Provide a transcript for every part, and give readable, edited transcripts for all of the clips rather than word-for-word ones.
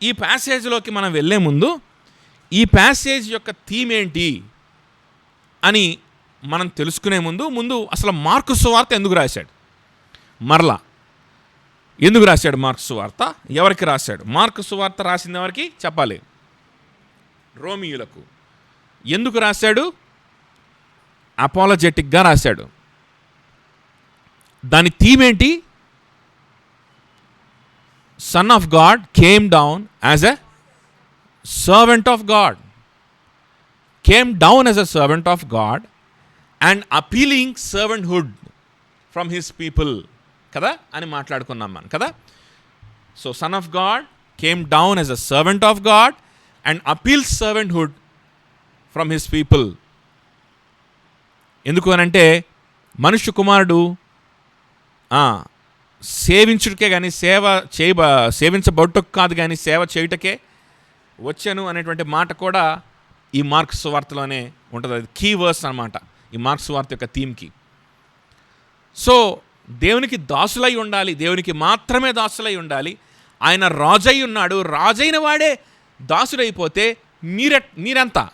ఈ ప్యాసేజ్లోకి మనం వెళ్ళే ముందు ఈ ప్యాసేజ్ యొక్క థీమ్ ఏంటి అని మనం తెలుసుకునే ముందు అసలు మార్కు సువార్త ఎందుకు రాశాడు, మరలా ఎందుకు రాశాడు మార్కు సువార్త, ఎవరికి రాశాడు? మార్కు సువార్త రాసింది ఎవరికి చెప్పాలి? రోమియులకు. ఎందుకు రాశాడు? అపాలజెటిక్గా రాశాడు. దాని థీమ్ ఏంటి? Son of God came down as a servant of God, came down as a servant of God and appealing servanthood from his people కదా అని మాట్లాడుకున్నాం మనం కదా. So Son of God came down as a servant of God and appeals servanthood from his people. ఎందుకు అనంటే మనుష్య కుమారుడు సేవించుటకే కానీ సేవించబడుటకు కాదు కానీ సేవ చేయుటకే వచ్చాను అనేటువంటి మాట కూడా ఈ మార్క్స్ సువార్తలోనే ఉంటుంది. అది కీ వర్స్ అనమాట ఈ మార్క్స్ సువార్త యొక్క థీమ్కి. సో దేవునికి దాసులై ఉండాలి, దేవునికి మాత్రమే దాసులై ఉండాలి. ఆయన రాజై ఉన్నాడు, రాజైన వాడే దాసుడైపోతే మీరంతా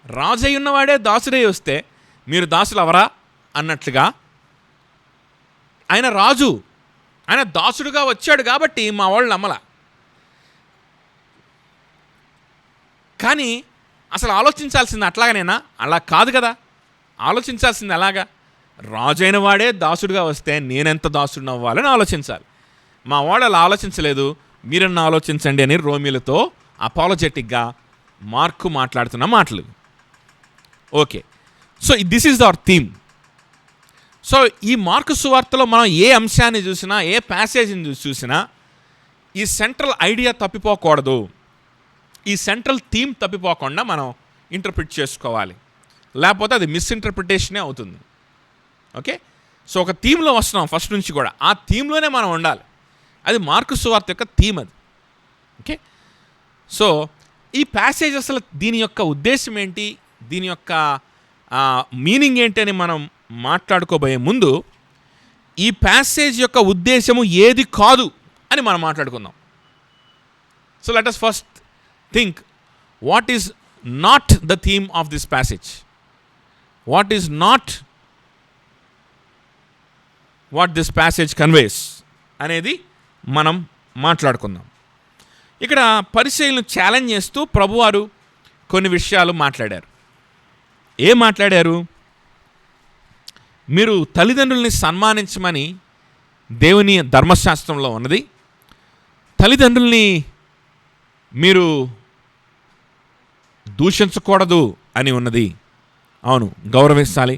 రాజై ఉన్నవాడే దాసుడై వస్తే మీరు దాసులు అవరా అన్నట్లుగా ఆయన రాజు, ఆయన దాసుడుగా వచ్చాడు కాబట్టి మా వాళ్ళు నమ్మల. కానీ అసలు ఆలోచించాల్సింది అట్లాగనేనా? అలా కాదు కదా. ఆలోచించాల్సింది అలాగా, రాజైన వాడే దాసుడుగా వస్తే నేనెంత దాసుడిని అవ్వాలని ఆలోచించాలి. మా వాడు అలా ఆలోచించలేదు, మీరన్నా ఆలోచించండి అని రోమిలతో అపాలజెటిక్గా మార్కు మాట్లాడుతున్న మాటలు. Okay, so this is our theme. So ఈ మార్కు సువార్తలో మనం ఏ అంశాన్ని చూసినా, ఏ ప్యాసేజ్ని చూసినా ఈ సెంట్రల్ ఐడియా తప్పిపోకూడదు, ఈ సెంట్రల్ థీమ్ తప్పిపోకుండా మనం ఇంటర్ప్రిట్ చేసుకోవాలి, లేకపోతే అది మిస్ఇంటర్ప్రిటేషనే అవుతుంది. ఓకే, సో ఒక థీమ్లో వస్తున్నాం ఫస్ట్ నుంచి కూడా, ఆ థీమ్లోనే మనం ఉండాలి. అది మార్కు సువార్త యొక్క థీమ్ అది. ఓకే, సో ఈ ప్యాసేజ్ అసలు దీని యొక్క ఉద్దేశం ఏంటి, దీని యొక్క మీనింగ్ ఏంటి అని మనం మాట్లాడుకోబోయే ముందు ఈ ప్యాసేజ్ యొక్క ఉద్దేశము ఏది కాదు అని మనం మాట్లాడుకుందాం. So let us first think what is not the theme of this passage, what is not what this passage conveys అనేది మనం మాట్లాడుకుందాం. ఇక్కడ పరిచయులను ఛాలెంజ్ చేస్తూ ప్రభువారు కొన్ని విషయాలు మాట్లాడారు. ఏం మాట్లాడారు? మీరు తల్లిదండ్రుల్ని సన్మానించమని దేవుని ధర్మశాస్త్రంలో ఉన్నది, తల్లిదండ్రుల్ని మీరు దూషించకూడదు అని ఉన్నది. అవును, గౌరవించాలి.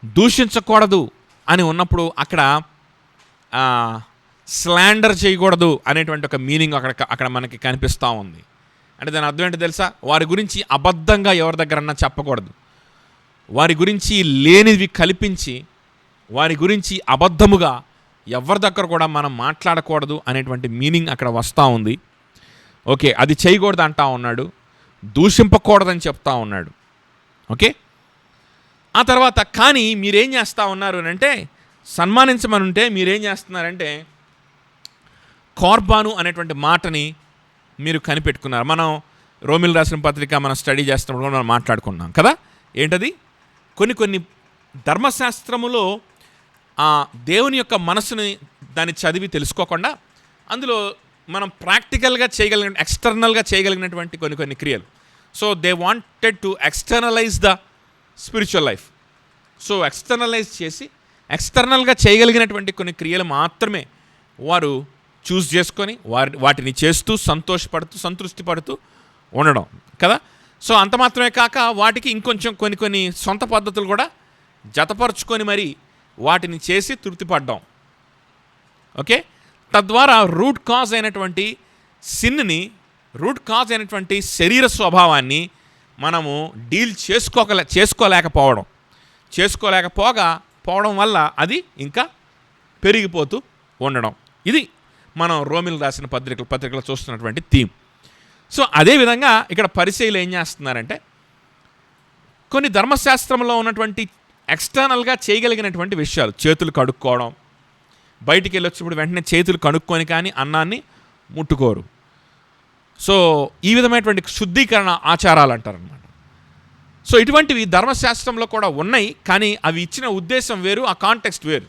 దూషించకూడదు అని ఉన్నప్పుడు అక్కడ స్లాండర్ చేయకూడదు అనేటువంటి ఒక మీనింగ్ అక్కడ మనకి కనిపిస్తూ ఉంది. అంటే దాని అర్థం ఏంటో తెలుసా? వారి గురించి అబద్ధంగా ఎవరి దగ్గరన్నా చెప్పకూడదు, వారి గురించి లేనివి కల్పించి వారి గురించి అబద్ధముగా ఎవరి దగ్గర కూడా మనం మాట్లాడకూడదు అనేటువంటి మీనింగ్ అక్కడ వస్తూ ఉంది. ఓకే, అది చేయకూడదు అంటా ఉన్నాడు, దూషింపకూడదని చెప్తా ఉన్నాడు. ఓకే, ఆ తర్వాత కానీ మీరేం చేస్తూ ఉన్నారు అంటే, సన్మానించమనుంటే మీరేం చేస్తున్నారంటే కార్బాను అనేటువంటి మాటని మీరు కనిపెట్టుకున్నారు. మనం రోమిల్ రాసిన పత్రిక మనం స్టడీ చేస్తున్నప్పుడు మనం మాట్లాడుకున్నాం కదా. ఏంటది? కొన్ని ధర్మశాస్త్రములో దేవుని యొక్క మనసుని దాన్ని చదివి తెలుసుకోకుండా అందులో మనం ప్రాక్టికల్గా చేయగలిగిన, ఎక్స్టర్నల్గా చేయగలిగినటువంటి కొన్ని క్రియలు. So they wanted to externalise the spiritual life. So externalise చేసి ఎక్స్టర్నల్గా చేయగలిగినటువంటి కొన్ని క్రియలు మాత్రమే వారు చూస్ చేసుకొని వాటిని చేస్తూ సంతృష్టి పడుతూ ఉండడం కదా. సో అంత మాత్రమే కాక వాటికి ఇంకొంచెం కొన్ని సొంత పద్ధతులు కూడా జతపరుచుకొని మరి వాటిని చేసి తృప్తిపడ్డాం. ఓకే, తద్వారా రూట్ కాజ్ అయినటువంటి సిన్ని, రూట్ కాజ్ అయినటువంటి శరీర స్వభావాన్ని మనము డీల్ చేసుకోలేకపోవడం వల్ల అది ఇంకా పెరిగిపోతూ ఉండడం. ఇది మనం రోమిల్ రాసిన పత్రికలు చూస్తున్నటువంటి థీమ్. సో అదేవిధంగా ఇక్కడ పరిచయులు ఏం చేస్తున్నారంటే, కొన్ని ధర్మశాస్త్రంలో ఉన్నటువంటి ఎక్స్టర్నల్గా చేయగలిగినటువంటి విషయాలు, చేతులు కడుక్కోవడం, బయటికి వెళ్ళి వచ్చినప్పుడు వెంటనే చేతులు కడుక్కొని కానీ అన్నాన్ని ముట్టుకోరు. సో ఈ విధమైనటువంటి శుద్ధీకరణ ఆచారాలు అంటారనమాట. సో ఇటువంటివి ధర్మశాస్త్రంలో కూడా ఉన్నాయి, కానీ అవి ఇచ్చిన ఉద్దేశం వేరు, ఆ కాంటెక్స్ట్ వేరు.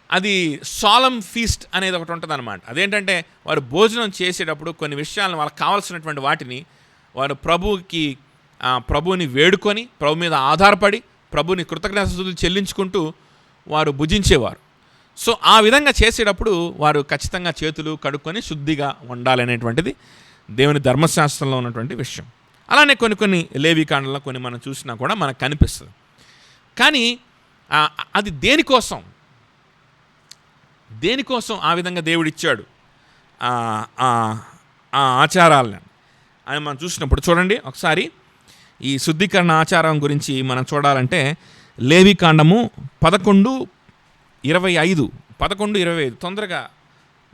అది సాలమ్ ఫీస్ట్ అనేది ఒకటి ఉంటుంది అనమాట. అదేంటంటే వారు భోజనం చేసేటప్పుడు కొన్ని విషయాలను వాళ్ళకి కావాల్సినటువంటి వాటిని వారు ప్రభువుని వేడుకొని, ప్రభు మీద ఆధారపడి, ప్రభుని కృతజ్ఞతాస్తుతులు చెల్లించుకుంటూ వారు భుజించేవారు. సో ఆ విధంగా చేసేటప్పుడు వారు ఖచ్చితంగా చేతులు కడుక్కొని శుద్ధిగా ఉండాలనేటువంటిది దేవుని ధర్మశాస్త్రంలో ఉన్నటువంటి విషయం. అలానే కొన్ని లేవీకాండంలో కొన్ని మనం చూసినా కూడా మనకు కనిపిస్తుంది. కానీ అది దేనికోసం ఆ విధంగా దేవుడిచ్చాడు ఆ ఆచారాలను అని మనం చూసినప్పుడు చూడండి ఒకసారి. ఈ శుద్ధీకరణ ఆచారం గురించి మనం చూడాలంటే లేవీకాండము 11:25 తొందరగా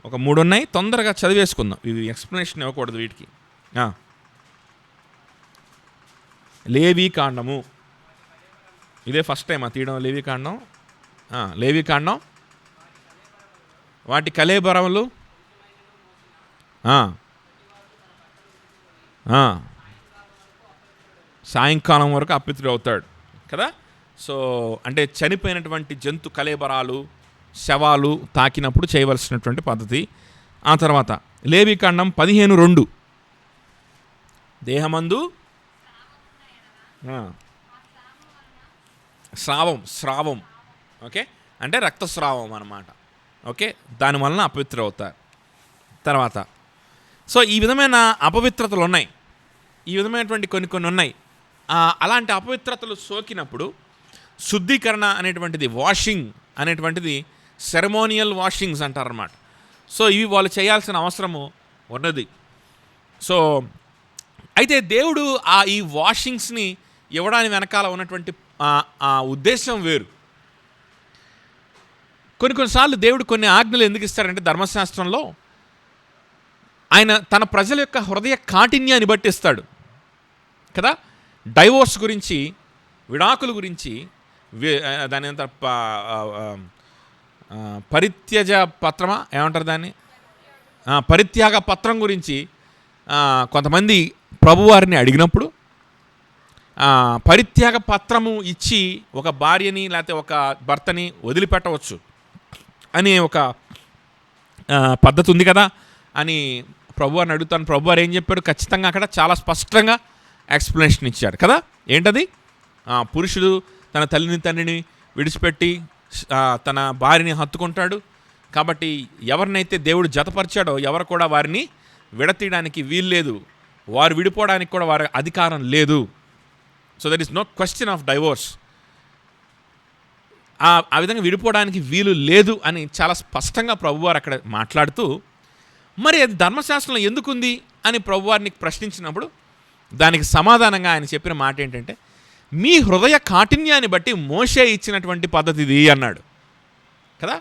ఒక 3 ఉన్నాయి, తొందరగా చదివేసుకుందాం. ఇవి ఎక్స్ప్లెనేషన్ ఇవ్వకూడదు వీటికి. లేవీకాండము ఇదే ఫస్ట్ టైం తీయడం. లేవీకాండం వాటి కళేబరములు సాయంకాలం వరకు అప్పితుడు అవుతాడు కదా. సో అంటే చనిపోయినటువంటి జంతు కళేబరాలు, శవాలు తాకినప్పుడు చేయవలసినటువంటి పద్ధతి. ఆ తర్వాత లేవీకాండం 15:2 దేహమందు స్రావం ఓకే, అంటే రక్తస్రావం అన్నమాట. ఓకే, దానివలన అపవిత్ర అవుతారు. తర్వాత సో ఈ విధమైన అపవిత్రతలు ఉన్నాయి, ఈ విధమైనటువంటి కొన్ని ఉన్నాయి. అలాంటి అపవిత్రతలు సోకినప్పుడు శుద్ధీకరణ అనేటువంటిది, వాషింగ్ అనేటువంటిది సెరమోనియల్ వాషింగ్స్ అంటారన్నమాట. సో ఇవి వాళ్ళు చేయాల్సిన అవసరము ఉన్నది. సో అయితే దేవుడు ఈ వాషింగ్స్ని ఇవ్వడానికి వెనకాల ఉన్నటువంటి ఆ ఉద్దేశం వేరు. కొన్నిసార్లు దేవుడు కొన్ని ఆజ్ఞలు ఎందుకు ఇస్తారంటే ధర్మశాస్త్రంలో ఆయన తన ప్రజల యొక్క హృదయ కాఠిన్యాన్ని బట్టి ఇస్తాడు కదా. డైవోర్స్ గురించి, విడాకుల గురించి, దాని అంత పరిత్యజ పత్రమా ఏమంటారు దాన్ని, పరిత్యాగ పత్రం గురించి కొంతమంది ప్రభువారిని అడిగినప్పుడు పరిత్యాగ పత్రము ఇచ్చి ఒక భార్యని లేకపోతే ఒక భర్తని వదిలిపెట్టవచ్చు అనే ఒక పద్ధతి ఉంది కదా అని ప్రభువారిని అడుగుతాను. ప్రభువారు ఏం చెప్పాడు? ఖచ్చితంగా అక్కడ చాలా స్పష్టంగా ఎక్స్ప్లెనేషన్ ఇచ్చాడు కదా. ఏంటది? పురుషుడు తన తల్లిని తండ్రిని విడిచిపెట్టి తన భార్యని హత్తుకుంటాడు. కాబట్టి ఎవరినైతే దేవుడు జతపరిచాడో ఎవరు కూడా వారిని విడతీయడానికి వీల్లేదు, వారు విడిపోవడానికి కూడా వారి అధికారం లేదు. So that is no question of divorce. ఆ విధంగా విడిపోవడానికి వీలు లేదు అని చాలా స్పష్టంగా ప్రభువారు అక్కడ మాట్లాడుతూ, మరి అది ధర్మశాస్త్రంలో ఎందుకుంది అని ప్రభువారిని ప్రశ్నించినప్పుడు దానికి సమాధానంగా ఆయన చెప్పిన మాట ఏంటంటే, మీ హృదయ కాఠిన్యాన్ని బట్టి మోషే ఇచ్చినటువంటి పద్ధతి ఇది అన్నాడు కదా.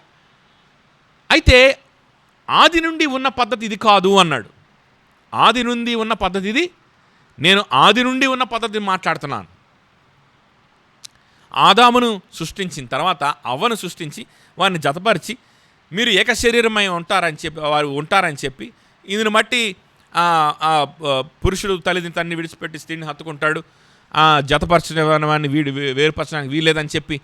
అయితే ఆది నుండి ఉన్న పద్ధతి ఇది కాదు అన్నాడు. ఆది నుండి ఉన్న పద్ధతి ఇది, నేను ఆది నుండి ఉన్న పద్ధతి మాట్లాడుతున్నాను. ఆదామును సృష్టించిన తర్వాత అవ్వను సృష్టించి వారిని జతపరిచి మీరు ఏక శరీరమై వారు ఉంటారని చెప్పి ఇందుని బట్టి పురుషుడు తల్లిని విడిచిపెట్టి స్త్రీని హత్తుకుంటాడు, జతపరచిన వాడిని వేరుపరచడానికి వీల్లేదని చెప్పి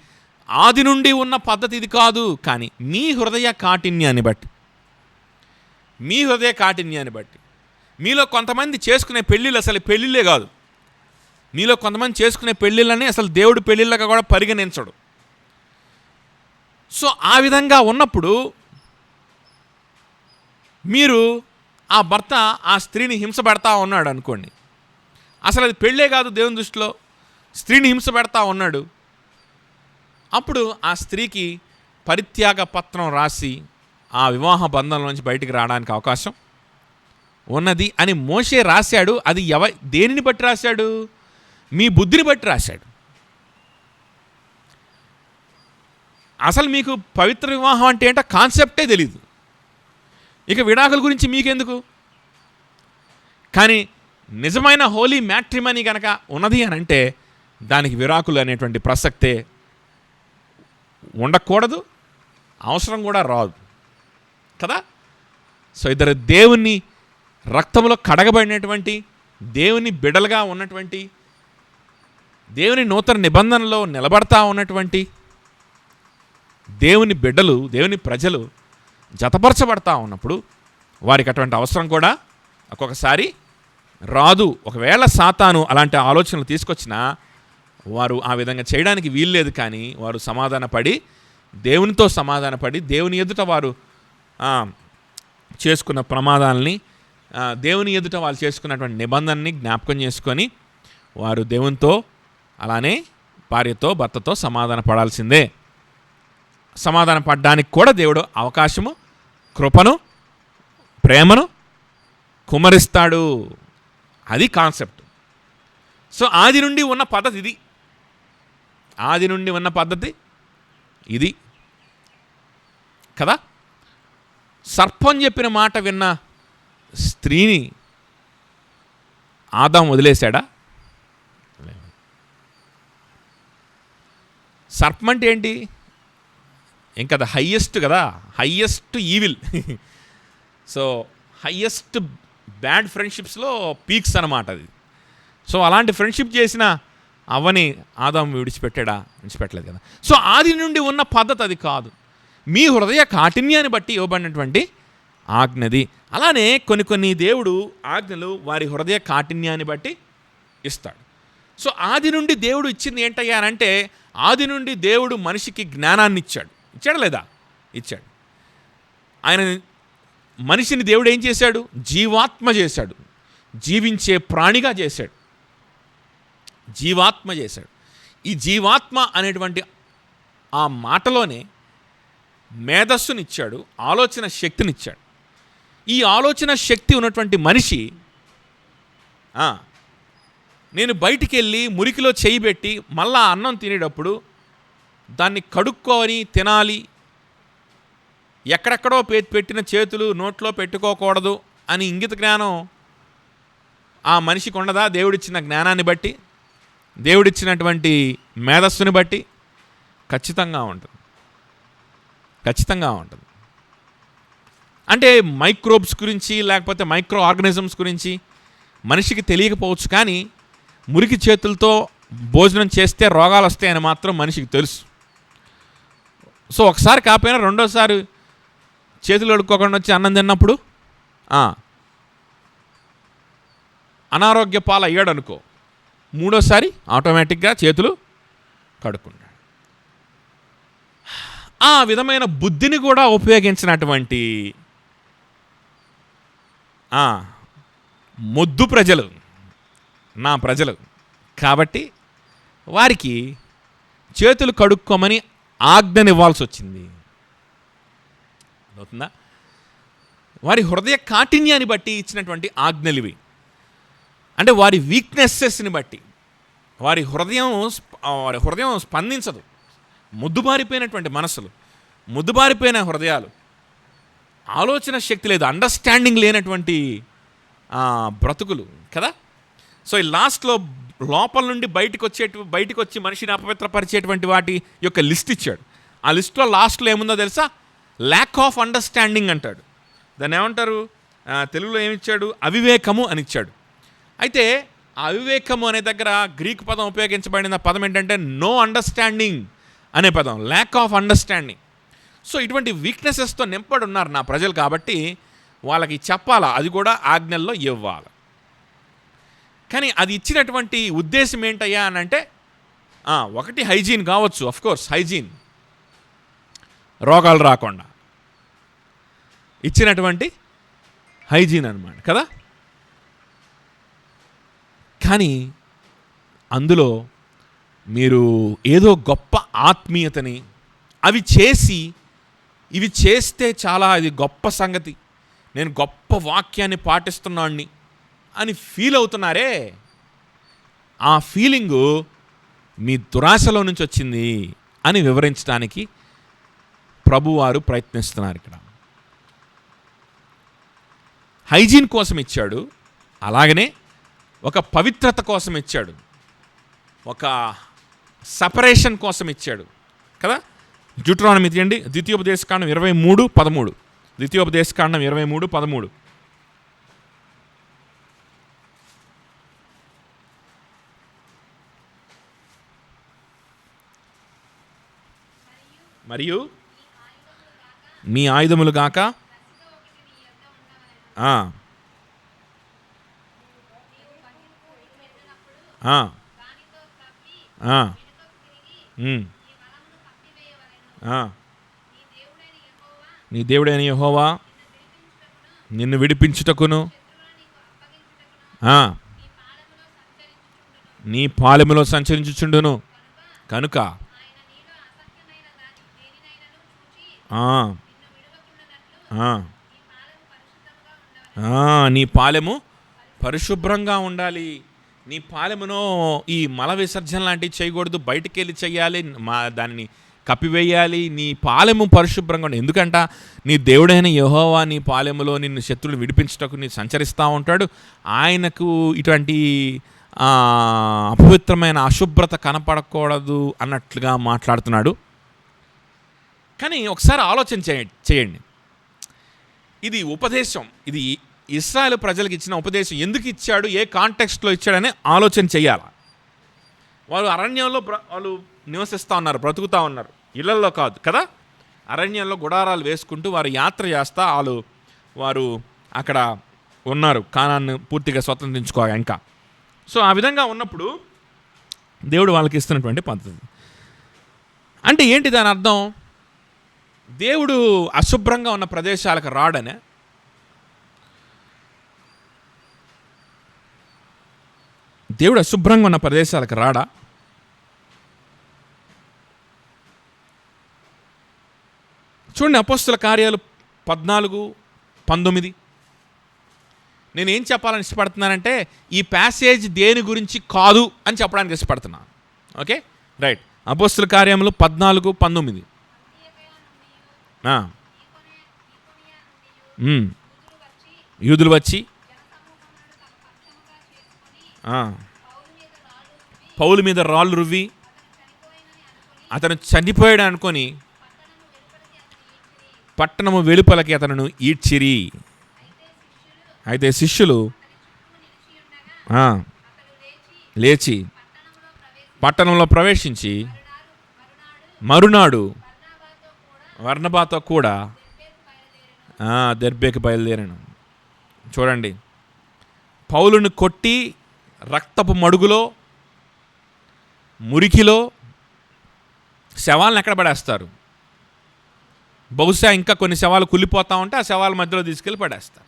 ఆది నుండి ఉన్న పద్ధతి ఇది కాదు. కానీ మీ హృదయ కాఠిన్యాన్ని బట్టి మీలో కొంతమంది చేసుకునే పెళ్ళిళ్ళు అసలు పెళ్ళిళ్ళే కాదు. మీలో కొంతమంది చేసుకునే పెళ్ళిళ్ళని అసలు దేవుడు పెళ్ళిళ్ళగా కూడా పరిగణించడు. సో ఆ విధంగా ఉన్నప్పుడు మీరు ఆ భర్త ఆ స్త్రీని హింస పెడతా ఉన్నాడు అనుకోండి, అసలు అది పెళ్ళే కాదు దేవుని దృష్టిలో, స్త్రీని హింస పెడతా ఉన్నాడు. అప్పుడు ఆ స్త్రీకి పరిత్యాగ పత్రం రాసి ఆ వివాహ బంధంలో నుంచి బయటికి రావడానికి అవకాశం ఉన్నది అని మోషే రాశాడు. అది దేనిని బట్టి రాశాడు? మీ బుద్ధిని బట్టి రాశాడు. అసలు మీకు పవిత్ర వివాహం అంటే ఏంటో కాన్సెప్టే తెలీదు, ఇక విడాకుల గురించి మీకెందుకు? కానీ నిజమైన హోలీ మ్యాట్రిమనీ కనుక ఉన్నది అని అంటే దానికి విడాకులు అనేటువంటి ప్రసక్తే ఉండకూడదు, అవసరం కూడా రాదు కదా. సో ఇద్దరు దేవుణ్ణి రక్తంలో కడగబడినటువంటి, దేవుని బిడలుగా ఉన్నటువంటి, దేవుని నూతన నిబంధనలో నిలబడతా ఉన్నటువంటి దేవుని బిడ్డలు, దేవుని ప్రజలు జతపరచబడతా ఉన్నప్పుడు వారికి అటువంటి అవసరం కూడా ఒక్కొక్కసారి రాదు. ఒకవేళ సాతాను అలాంటి ఆలోచనలు తీసుకొచ్చినా వారు ఆ విధంగా చేయడానికి వీల్లేదు. కానీ వారు సమాధానపడి, దేవునితో సమాధానపడి, దేవుని ఎదుట వారు చేసుకున్న ప్రమాదాలని, దేవుని ఎదుట వాళ్ళు చేసుకున్నటువంటి నిబంధనని జ్ఞాపకం చేసుకొని వారు దేవునితో అలానే భార్యతో భర్తతో సమాధాన పడాల్సిందే. సమాధాన పడడానికి కూడా దేవుడు అవకాశము, కృపను, ప్రేమను కుమరిస్తాడు. అది కాన్సెప్ట్. సో ఆది నుండి ఉన్న పద్ధతి ఇది. ఆది నుండి ఉన్న పద్ధతి ఇది కదా. సర్పం చెప్పిన మాట విన్న స్త్రీని ఆదాము వదిలేశాడా? సర్పం అంటే ఏంటి? ఇంకా అది హయ్యెస్ట్ కదా, highest evil. So highest bad ఫ్రెండ్షిప్స్లో పీక్స్ అన్నమాట అది. సో అలాంటి ఫ్రెండ్షిప్ చేసిన అవ్వని ఆదాము విడిచిపెట్టలేదు కదా. సో ఆది నుండి ఉన్న పద్ధతి అది కాదు. మీ హృదయ కాఠిన్యాన్ని బట్టి ఇవ్వబడినటువంటి ఆజ్ఞది. అలానే కొన్ని దేవుడు ఆజ్ఞలు వారి హృదయ కాఠిన్యాన్ని బట్టి ఇస్తాడు. సో ఆది నుండి దేవుడు ఇచ్చింది ఏంటయ్యానంటే, ఆది నుండి దేవుడు మనిషికి జ్ఞానాన్ని ఇచ్చాడు లేదా? ఇచ్చాడు. ఆయన మనిషిని దేవుడు ఏం చేశాడు? జీవాత్మ చేశాడు, జీవించే ప్రాణిగా చేశాడు, జీవాత్మ చేశాడు. ఈ జీవాత్మ అనేటువంటి ఆ మాటలోనే మేధస్సునిచ్చాడు, ఆలోచన శక్తినిచ్చాడు. ఈ ఆలోచన శక్తి ఉన్నటువంటి మనిషి నేను బయటికి వెళ్ళి మురికిలో చేయి పెట్టి మళ్ళా అన్నం తినేటప్పుడు దాన్ని కడుక్కొని తినాలి, ఎక్కడెక్కడో పెట్టిన చేతులు నోట్లో పెట్టుకోకూడదు అని ఇంగిత జ్ఞానం ఆ మనిషికి ఉండదా? దేవుడిచ్చిన జ్ఞానాన్ని బట్టి, దేవుడిచ్చినటువంటి మేధస్సుని బట్టి ఖచ్చితంగా ఉంటుంది. అంటే మైక్రోబ్స్ గురించి లేకపోతే మైక్రో ఆర్గానిజమ్స్ గురించి మనిషికి తెలియకపోవచ్చు, కానీ మురికి చేతులతో భోజనం చేస్తే రోగాలు వస్తాయని మాత్రం మనిషికి తెలుసు. సో ఒకసారి కాకపోయినా రెండోసారి చేతులు కడుక్కోకుండా వచ్చి అన్నం తిన్నప్పుడు అనారోగ్య పాలు అయ్యాడు అనుకో, మూడోసారి ఆటోమేటిక్గా చేతులు కడుక్కుంటాడు. ఆ విధమైన బుద్ధిని కూడా ఉపయోగించినటువంటి మొద్దు ప్రజలు నా ప్రజలు కాబట్టి వారికి చేతులు కడుక్కోమని ఆజ్ఞనివ్వాల్సి వచ్చింది. అవుతుందా? వారి హృదయ కాఠిన్యాన్ని బట్టి ఇచ్చినటువంటి ఆజ్ఞలు ఇవి. అంటే వారి వీక్నెస్సెస్ని బట్టి వారి హృదయం స్పందించదు. ముద్దుబారిపోయినటువంటి మనసులు, ముద్దుబారిపోయిన హృదయాలు, ఆలోచన శక్తి లేదు, అండర్స్టాండింగ్ లేనటువంటి బ్రతుకులు కదా. సో ఈ లాస్ట్లో లోపల నుండి బయటికి వచ్చి మనిషిని అపవిత్రపరిచేటువంటి వాటి యొక్క లిస్ట్ ఇచ్చాడు. ఆ లిస్ట్లో లాస్ట్లో ఏముందో తెలుసా? ల్యాక్ ఆఫ్ అండర్స్టాండింగ్ అంటాడు. దాన్ని ఏమంటారు? తెలుగులో ఏమిచ్చాడు? అవివేకము అని ఇచ్చాడు. అయితే ఆ అవివేకము అనే దగ్గర గ్రీక్ పదం ఉపయోగించబడిన పదం ఏంటంటే నో అండర్స్టాండింగ్ అనే పదం, ల్యాక్ ఆఫ్ అండర్స్టాండింగ్. సో ఇటువంటి వీక్నెసెస్తో నింపడి ఉన్నారు నా ప్రజలు. కాబట్టి వాళ్ళకి చెప్పాలా, అది కూడా ఆజ్ఞల్లో ఇవ్వాలి. కానీ అది ఇచ్చినటువంటి ఉద్దేశం ఏంటయ్యా అని అంటే, ఒకటి హైజీన్ కావచ్చు, అఫ్కోర్స్ హైజీన్, రోగాలు రాకుండా ఇచ్చినటువంటి హైజీన్ అన్నమాట కదా. కానీ అందులో మీరు ఏదో గొప్ప ఆత్మీయతని ఇవి చేస్తే చాలా ఇది గొప్ప సంగతి, నేను గొప్ప వాక్యాన్ని పాటిస్తున్నాన్ని అని ఫీల్ అవుతున్నారే, ఆ ఫీలింగు మీ దురాశలో నుంచి వచ్చింది అని వివరించడానికి ప్రభువారు ప్రయత్నిస్తున్నారు. ఇక్కడ హైజీన్ కోసం ఇచ్చాడు, అలాగనే ఒక పవిత్రత కోసం ఇచ్చాడు, ఒక సపరేషన్ కోసం ఇచ్చాడు కదా. డ్యూటరానమీ తీయండి, ద్వితీయోపదేశకాండం 23:13. ద్వితీయోపదేశకాండం 23:13. మరియు మీ ఆయుధములు గాక ఆ, ఆ, ఆ, ఉమ్, ఆ. నీ దేవుడైన యెహోవా నిన్ను విడిపించుటకును ఆ, నీ పాలెములో సంచరించుచుండును కనుక ఆ, ఆ, ఆ, నీ పాలెము పరిశుభ్రంగా ఉండాలి. నీ పాలెమును ఈ మల విసర్జన లాంటివి చేయకూడదు, బయటికి వెళ్ళి చెయ్యాలి, దానిని కప్పివేయాలి. నీ పాలెము పరిశుభ్రంగా ఉండాలి. ఎందుకంట నీ దేవుడైన యెహోవా నీ పాలెములో నిన్ను శత్రువులు విడిపించుటకు నీ సంచరిస్తూ ఉంటాడు. ఆయనకు ఇటువంటి అపవిత్రమైన అశుభ్రత కనపడకూడదు అన్నట్లుగా మాట్లాడుతున్నాడు. కానీ ఒకసారి ఆలోచన చేయండి. ఇది ఉపదేశం, ఇది ఇశ్రాయేలు ప్రజలకు ఇచ్చిన ఉపదేశం. ఎందుకు ఇచ్చాడు, ఏ కాంటెక్స్ట్లో ఇచ్చాడని ఆలోచన చేయాలి. వాళ్ళు అరణ్యంలో వాళ్ళు నివసిస్తూ ఉన్నారు, బ్రతుకుతూ ఉన్నారు, ఇళ్లల్లో కాదు కదా. అరణ్యంలో గుడారాలు వేసుకుంటూ వారు యాత్ర చేస్తూ వారు అక్కడ ఉన్నారు, కానాన్ని పూర్తిగా స్వతంత్రించుకోగా ఇంకా. సో ఆ విధంగా ఉన్నప్పుడు దేవుడు వాళ్ళకి ఇస్తున్నటువంటి పద్ధతి అంటే ఏంటి? దాని అర్థం దేవుడు అశుభ్రంగా ఉన్న ప్రదేశాలకు రాడనే. దేవుడు అశుభ్రంగా ఉన్న ప్రదేశాలకు రాడా? చూడండి, అపోస్తుల కార్యాలు 14:19. నేనేం చెప్పాలని ఇష్టపడుతున్నానంటే ఈ ప్యాసేజ్ దేని గురించి కాదు అని చెప్పడానికి ఇష్టపడుతున్నాను. Okay, right. అపోస్తుల కార్యములు 14:19. యూదులు వచ్చి పౌలు మీద రాళ్ళు రువ్వి అతను చనిపోయాడు అనుకొని పట్టణము వెలుపలకి అతను ఈడ్చిరి. అయితే శిష్యులు లేచి పట్టణంలో ప్రవేశించి మరునాడు బర్నబాతో కూడా దెర్బేకి బయలుదేరాను. చూడండి, పౌలుని కొట్టి రక్తపు మడుగులో మురికిలో శవాలను ఎక్కడ పడేస్తారు? బహుశా ఇంకా కొన్ని శవాలు కుళ్ళిపోతూ ఉంటే ఆ శవాల మధ్యలో తీసుకెళ్ళి పడేస్తారు,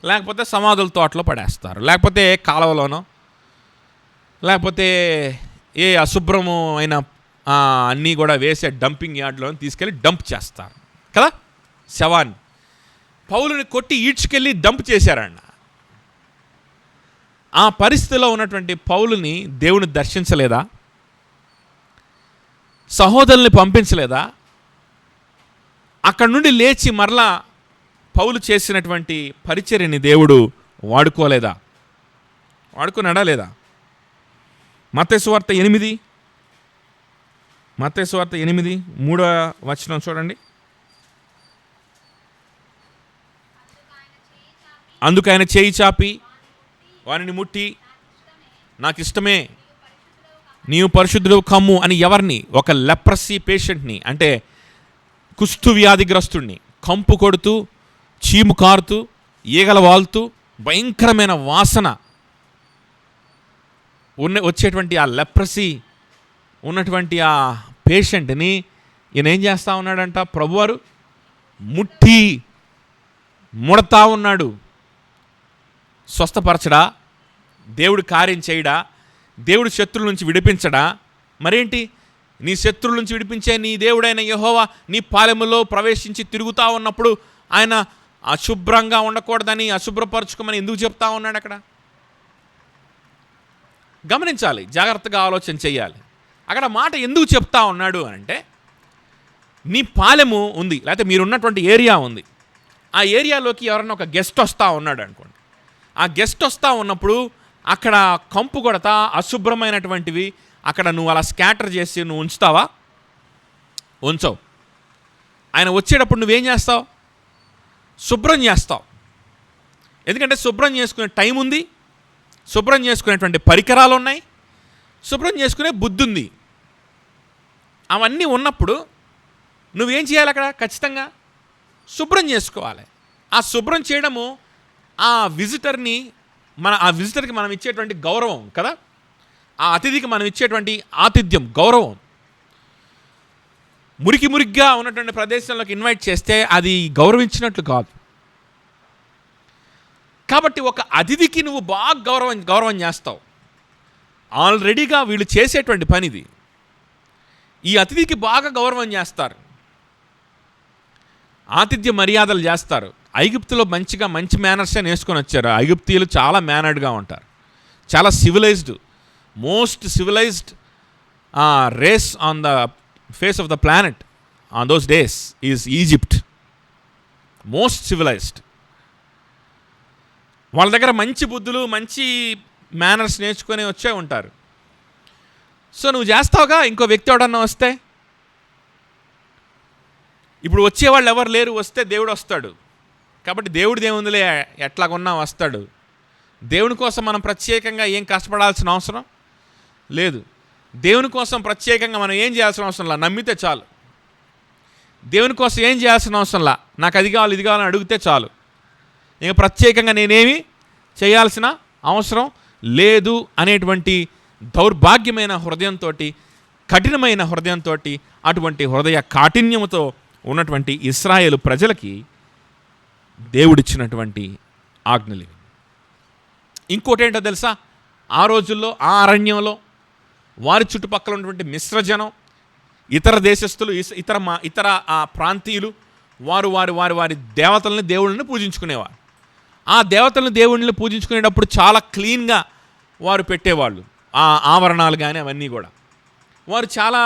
లేకపోతే సమాధుల తోటలో పడేస్తారు, లేకపోతే కాలువలోనో, లేకపోతే ఏ అశుభ్రము అయిన అన్నీ కూడా వేసే డంపింగ్ యార్డ్లో తీసుకెళ్ళి డంప్ చేస్తారు కదా శవాన్ని. పౌలుని కొట్టి ఈడ్చుకెళ్ళి డంప్ చేశారన్న. ఆ పరిస్థితిలో ఉన్నటువంటి పౌలుని దేవుని దర్శించలేదా? సహోదరుల్ని పంపించలేదా? అక్కడి నుండి లేచి మరలా పౌలు చేసినటువంటి పరిచర్యని దేవుడు వాడుకోలేదా? వాడుకున్నాడా లేదా? మత్తయి సువార్త 8:3 చూడండి. అందుకు ఆయన చేయి చాపి వారిని ముట్టి, నాకు ఇష్టమే, నీవు పరిశుద్ధుడు కమ్ము అని ఎవరిని? ఒక లెప్రసీ పేషెంట్ని, అంటే కుష్టు వ్యాధిగ్రస్తుడిని కంపు కొడుతూ, చీము కారుతూ, ఈగల వాలుతూ, భయంకరమైన వాసన వచ్చేటువంటి ఆ లెప్రసీ ఉన్నటువంటి ఆ పేషెంట్ని ఈయన ఏం చేస్తూ ఉన్నాడంట? ప్రభువారు ముడతా ఉన్నాడు. స్వస్థపరచడా? దేవుడు కార్యం చేయడా? దేవుడు శత్రువుల నుంచి విడిపించడా? మరేంటి? నీ శత్రువుల నుంచి విడిపించే నీ దేవుడైన యెహోవా నీ పాలెములో ప్రవేశించి తిరుగుతూ ఉన్నప్పుడు ఆయన అశుభ్రంగా ఉండకూడదని, అశుభ్రపరచుకోమని ఎందుకు చెప్తా ఉన్నాడు అక్కడ? గమనించాలి, జాగ్రత్తగా ఆలోచన చేయాలి. అక్కడ మాట ఎందుకు చెప్తా ఉన్నాడు అంటే, నీ పాలెము ఉంది, లేకపోతే మీరున్నటువంటి ఏరియా ఉంది, ఆ ఏరియాలోకి ఎవరన్నా ఒక గెస్ట్ వస్తూ ఉన్నాడు అనుకోండి. ఆ గెస్ట్ వస్తూ ఉన్నప్పుడు అక్కడ కంపు కొడతా అశుభ్రమైనటువంటివి అక్కడ నువ్వు అలా స్కాటర్ చేసి నువ్వు ఉంచుతావా? ఉంచవు. ఆయన వచ్చేటప్పుడు నువ్వేం చేస్తావు? శుభ్రం చేస్తావు. ఎందుకంటే శుభ్రం చేసుకునే టైం ఉంది, శుభ్రం చేసుకునేటువంటి పరికరాలు ఉన్నాయి, శుభ్రం చేసుకునే బుద్ధి ఉంది. అవన్నీ ఉన్నప్పుడు నువ్వేం చేయాలి అక్కడ? ఖచ్చితంగా శుభ్రం చేసుకోవాలి. ఆ శుభ్రం చేయడము ఆ విజిటర్కి మనం ఇచ్చేటువంటి గౌరవం కదా, ఆ అతిథికి మనం ఇచ్చేటువంటి ఆతిథ్యం, గౌరవం. మురికిగా ఉన్నటువంటి ప్రదేశంలోకి ఇన్వైట్ చేస్తే అది గౌరవించినట్లు కాదు. కాబట్టి ఒక అతిథికి నువ్వు బాగా గౌరవం చేస్తావు. ఆల్రెడీగా వీళ్ళు చేసేటువంటి పనిది. ఈ అతిథికి బాగా గౌరవం చేస్తారు, ఆతిథ్య మర్యాదలు చేస్తారు. ఐగుప్తులో మంచి మేనర్సే నేర్చుకొని వచ్చారు. ఐగుప్తీయులు చాలా మేనర్డ్గా ఉంటారు, చాలా civilized, most civilized race on the face of the planet on those days is Egypt. Most civilized. వాళ్ళ దగ్గర మంచి బుద్ధులు, మంచి మేనర్స్ నేర్చుకొని వచ్చే ఉంటారు. సో నువ్వు చేస్తావుగా. ఇంకో వ్యక్తి ఎవడన్నా వస్తే, ఇప్పుడు వచ్చేవాళ్ళు ఎవరు లేరు, వస్తే దేవుడు వస్తాడు. కాబట్టి దేవుడిది ఏముందిలే, ఎట్లాగున్నా వస్తాడు. దేవుని కోసం మనం ప్రత్యేకంగా ఏం కష్టపడాల్సిన అవసరం లేదు. దేవుని కోసం ప్రత్యేకంగా మనం ఏం చేయాల్సిన అవసరంలా, నమ్మితే చాలు. దేవుని కోసం ఏం చేయాల్సిన అవసరంలా, నాకు అది కావాలి ఇది కావాలని అడిగితే చాలు. ఇంకా ప్రత్యేకంగా నేనేమి చేయాల్సిన అవసరం లేదు అనేటువంటి దౌర్భాగ్యమైన హృదయంతో, కఠినమైన హృదయంతో, అటువంటి హృదయ కాఠిన్యముతో ఉన్నటువంటి ఇశ్రాయేలు ప్రజలకి దేవుడిచ్చినటువంటి ఆజ్ఞలు. ఇంకోటి ఏంటో తెలుసా? ఆ రోజుల్లో ఆ అరణ్యంలో వారి చుట్టుపక్కల ఉన్నటువంటి మిశ్రజనం, ఇతర దేశస్థులు, ఇతర ప్రాంతీయులు, వారి దేవతల్ని దేవుళ్ళని పూజించుకునేవారు. ఆ దేవతలను దేవుళ్ళని పూజించుకునేటప్పుడు చాలా క్లీన్గా వారు పెట్టేవాళ్ళు. ఆ ఆవరణాలు కానీ అవన్నీ కూడా వారు చాలా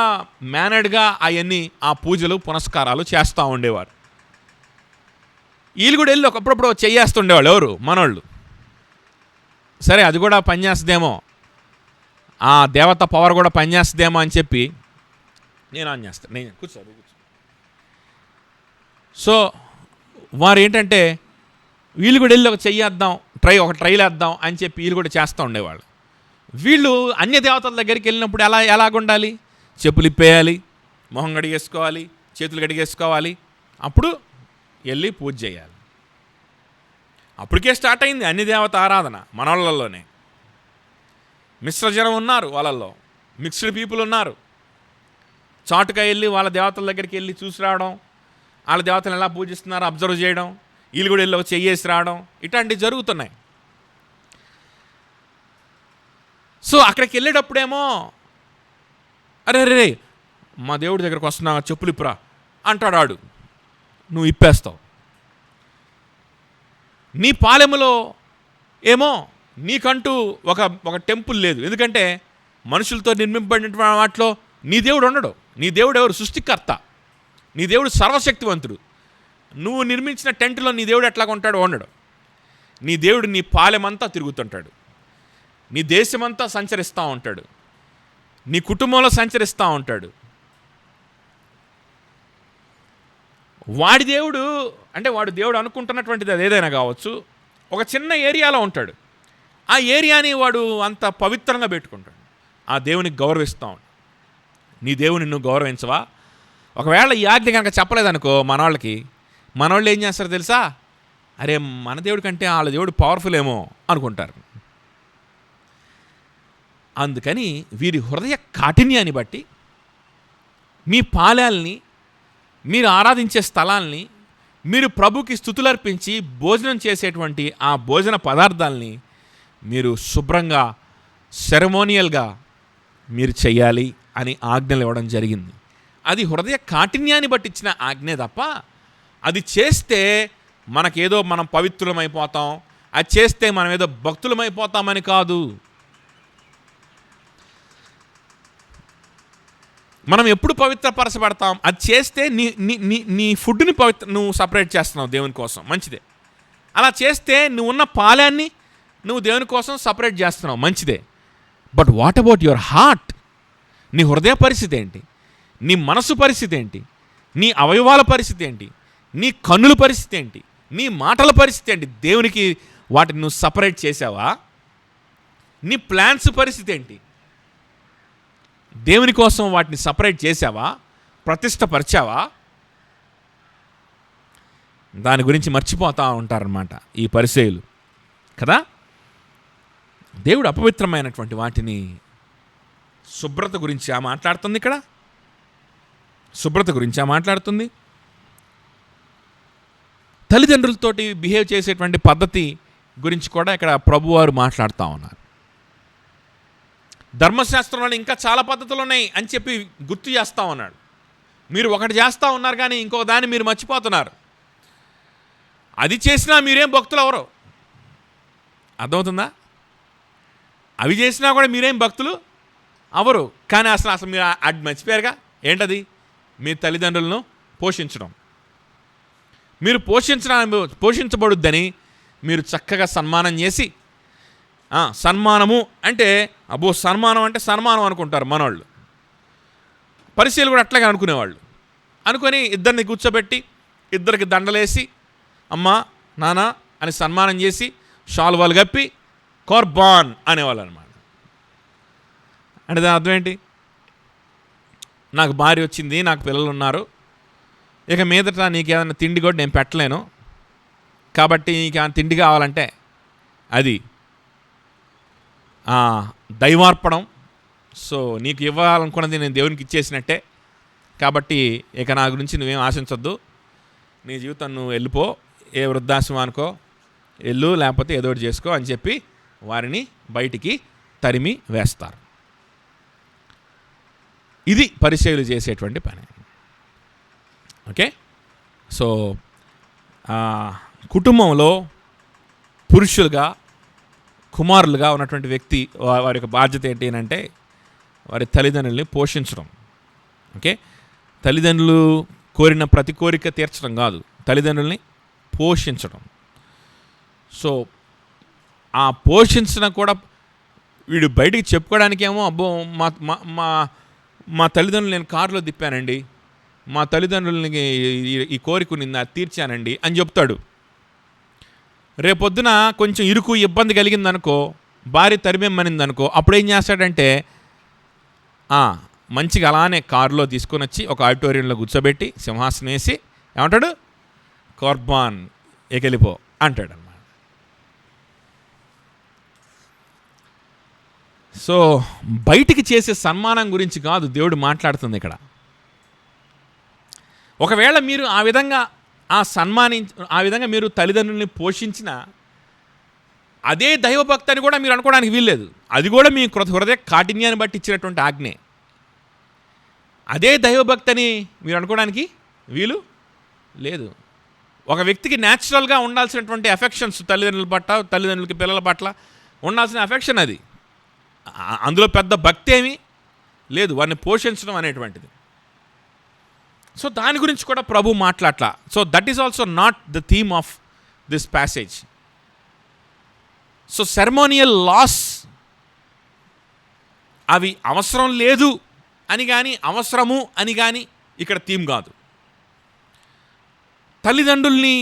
మేనర్డ్గా అవన్నీ ఆ పూజలు పునస్కారాలు చేస్తూ ఉండేవారు. వీళ్ళు కూడా వెళ్ళి ఒకప్పుడప్పుడు చెయ్యేస్తుండేవాళ్ళు. ఎవరు? మనోళ్ళు. సరే, అది కూడా పనిచేస్తుందేమో, ఆ దేవత పవర్ కూడా పనిచేస్తుందేమో అని చెప్పి నేను ఆన్ చేస్తాను. నేను కూర్చో. సో వారు ఏంటంటే వీళ్ళు కూడా వెళ్ళి ఒక ట్రైల్ వేద్దాం అని చెప్పి వీళ్ళు కూడా చేస్తూ ఉండేవాళ్ళు. వీళ్ళు అన్య దేవతల దగ్గరికి వెళ్ళినప్పుడు ఎలాగుండాలి? చెప్పులు ఇప్పేయాలి, మొహం కడిగేసుకోవాలి, చేతులు కడిగేసుకోవాలి, అప్పుడు వెళ్ళి పూజ చేయాలి. అప్పటికే స్టార్ట్ అయింది అన్ని దేవత ఆరాధన మన వాళ్ళల్లోనే. మిశ్రజనం ఉన్నారు, వాళ్ళల్లో మిక్స్డ్ పీపుల్ ఉన్నారు. చాటుగా వెళ్ళి వాళ్ళ దేవతల దగ్గరికి వెళ్ళి చూసి రావడం, వాళ్ళ దేవతలు ఎలా పూజిస్తున్నారో అబ్జర్వ్ చేయడం, వీళ్ళు కూడా వెళ్ళి చెయ్యేసి రావడం, ఇట్లాంటివి జరుగుతున్నాయి. సో అక్కడికి వెళ్ళేటప్పుడేమో అరే మా దేవుడి దగ్గరకు వస్తున్నా, చెప్పులు ఇప్పురా అంటాడు. ఆడు నువ్వు ఇప్పేస్తావు. నీ పాలెములో ఏమో నీకంటూ ఒక టెంపుల్ లేదు. ఎందుకంటే మనుషులతో నిర్మింపబడిన వాటిలో నీ దేవుడు ఉండడు. నీ దేవుడు ఎవరు? సృష్టికర్త. నీ దేవుడు సర్వశక్తివంతుడు. నువ్వు నిర్మించిన టెంట్లో నీ దేవుడు ఎట్లా ఉంటాడో ఉండడు. నీ దేవుడు నీ పాలెమంతా తిరుగుతుంటాడు, నీ దేశమంతా సంచరిస్తూ ఉంటాడు, నీ కుటుంబంలో సంచరిస్తూ ఉంటాడు. వాడి దేవుడు అంటే వాడు దేవుడు అనుకుంటున్నటువంటిది అది ఏదైనా కావచ్చు, ఒక చిన్న ఏరియాలో ఉంటాడు. ఆ ఏరియాని వాడు అంత పవిత్రంగా పెట్టుకుంటాడు. ఆ దేవునికి గౌరవిస్తూ ఉంటాడు. నీ దేవుని నువ్వు గౌరవించవా? ఒకవేళ ఈ ఆజ్ఞ కనుక చెప్పలేదనుకో మనోళ్ళు ఏం చేస్తారు తెలుసా? అరే మన దేవుడి కంటే వాళ్ళ దేవుడు పవర్ఫుల్ ఏమో అనుకుంటారు. అందుకని వీరి హృదయ కాఠిన్యాన్ని బట్టి మీ పాలెల్ని, మీరు ఆరాధించే స్థలాల్ని, మీరు ప్రభుకి స్తుతులర్పించి భోజనం చేసేటువంటి ఆ భోజన పదార్థాలని మీరు శుభ్రంగా సెరమోనియల్గా మీరు చెయ్యాలి అని ఆజ్ఞలు ఇవ్వడం జరిగింది. అది హృదయ కాఠిన్యాన్ని బట్టి ఇచ్చిన ఆజ్ఞే తప్ప అది చేస్తే మనకేదో మనం పవిత్రులమైపోతాం, అది చేస్తే మనం ఏదో భక్తులమైపోతామని కాదు. మనం ఎప్పుడు పవిత్రపరచబడతాం? అది చేస్తే నీ ఫుడ్ని నువ్వు సపరేట్ చేస్తున్నావు దేవుని కోసం, మంచిదే. అలా చేస్తే నువ్వు ఉన్న పాలాన్ని నువ్వు దేవుని కోసం సపరేట్ చేస్తున్నావు, మంచిదే. But what about your heart? నీ హృదయ పరిస్థితి ఏంటి? నీ మనసు పరిస్థితి ఏంటి? నీ అవయవాల పరిస్థితి ఏంటి? నీ కన్నుల పరిస్థితి ఏంటి? నీ మాటల పరిస్థితి ఏంటి? దేవునికి వాటిని నువ్వు సపరేట్ చేసావా? నీ ప్లాన్స్ పరిస్థితి ఏంటి? దేవుని కోసం వాటిని సపరేట్ చేసావా? ప్రతిష్టపరిచావా? దాని గురించి మర్చిపోతూ ఉంటారన్నమాట ఈ పరిసయ్యులు కదా. దేవుడు అపవిత్రమైనటువంటి వాటిని, శుభ్రత గురించి మాట్లాడుతుంది ఇక్కడ, శుభ్రత గురించి మాట్లాడుతుంది. తల్లిదండ్రులతోటి బిహేవ్ చేసేటువంటి పద్ధతి గురించి కూడా ఇక్కడ ప్రభువారు మాట్లాడుతూ ఉన్నారు. ధర్మశాస్త్రంలో ఇంకా చాలా పద్ధతులు ఉన్నాయి అని చెప్పి గుర్తు చేస్తూ ఉన్నాడు. మీరు ఒకటి చేస్తూ ఉన్నారు కానీ ఇంకొక దాన్ని మీరు మర్చిపోతున్నారు. అది చేసినా మీరేం భక్తులు అవరు, అర్థమవుతుందా? అవి చేసినా కూడా మీరేం భక్తులు అవరు. కానీ అసలు మీరు అది మర్చిపోయారుగా. ఏంటది? మీ తల్లిదండ్రులను పోషించడం. మీరు పోషించబడుద్దని మీరు చక్కగా సన్మానం చేసి, సన్మానము అంటే అబ్బో సన్మానం అంటే సన్మానం అనుకుంటారు మనవాళ్ళు. పరిచయాలు కూడా అట్లాగే అనుకునేవాళ్ళు. అనుకొని ఇద్దరిని కూర్చోబెట్టి ఇద్దరికి దండలేసి అమ్మా నాన్న అని సన్మానం చేసి షాల్వాలు కప్పి కుర్బాన్ అనేవాళ్ళు అనమాట. అంటే దాని అర్థం ఏంటి? నాకు భార్య వచ్చింది, నాకు పిల్లలు ఉన్నారు, ఇక మీదట నీకు ఏదైనా తిండి కూడా నేను పెట్టలేను, కాబట్టి నీకు ఏమైనా తిండి కావాలంటే అది దైవార్పణం. సో నీకు ఇవ్వాలనుకున్నది నేను దేవునికి ఇచ్చేసినట్టే, కాబట్టి ఇక నా గురించి నువ్వేం ఆశించొద్దు, నీ జీవితం నువ్వు వెళ్ళిపో, ఏ వృద్ధాశ్రమానికో వెళ్ళు, లేకపోతే ఏదో ఒకటి చేసుకో అని చెప్పి వారిని బయటికి తరిమి వేస్తారు. ఇది పరిచర్యలు చేసేటువంటి పని. ఓకే. సో కుటుంబంలో పురుషులుగా, కుమారులుగా ఉన్నటువంటి వ్యక్తి వారి యొక్క బాధ్యత ఏంటి అంటే వారి తల్లిదండ్రుల్ని పోషించడం. ఓకే. తల్లిదండ్రులు కోరిన ప్రతి కోరిక తీర్చడం కాదు, తల్లిదండ్రుల్ని పోషించడం. సో ఆ పోషించడం కూడా వీడు బయటికి చెప్పుకోవడానికేమో అబ్బో మా మా మా తల్లిదండ్రులు నేను కారులో తిప్పానండి, మా తల్లిదండ్రులకి ఈ కోరిక నిన్న తీర్చానండి అని చెప్తాడు. రేపొద్దున కొంచెం ఇరుకు ఇబ్బంది కలిగిందనుకో, భార్య తరిమేమనిందనుకో, అప్పుడు ఏం చేస్తాడంటే మంచిగా అలానే కారులో తీసుకొని వచ్చి ఒక ఆడిటోరియంలో కూర్చోబెట్టి సింహాసనం వేసి ఏమంటాడు? కుర్బాన్ ఎకెళ్ళిపో అంటాడు అన్నమాట. సో బయటికి చేసే సన్మానం గురించి కాదు దేవుడు మాట్లాడుతుంది ఇక్కడ. ఒకవేళ మీరు ఆ విధంగా ఆ విధంగా మీరు తల్లిదండ్రుల్ని పోషించిన అదే దైవభక్తి అని కూడా మీరు అనుకోవడానికి వీల్లేదు. అది కూడా మీ హృదయ కాఠిన్యాన్ని బట్టి ఇచ్చినటువంటి ఆజ్ఞే. అదే దైవభక్తి అని మీరు అనుకోవడానికి వీలు లేదు. ఒక వ్యక్తికి న్యాచురల్గా ఉండాల్సినటువంటి ఎఫెక్షన్స్ తల్లిదండ్రుల పట్ల, తల్లిదండ్రులకి పిల్లల పట్ల ఉండాల్సిన ఎఫెక్షన్ అది. అందులో పెద్ద భక్తి ఏమీ లేదు, వారిని పోషించడం అనేటువంటిది. సో దాని గురించి కూడా ప్రభు మాట్లాడలా. So that is also not the theme of this passage. So ceremonial laws అవి అవసరం లేదు అని కానీ అవసరము అని కానీ ఇక్కడ థీమ్ కాదు. తల్లిదండ్రుల్ని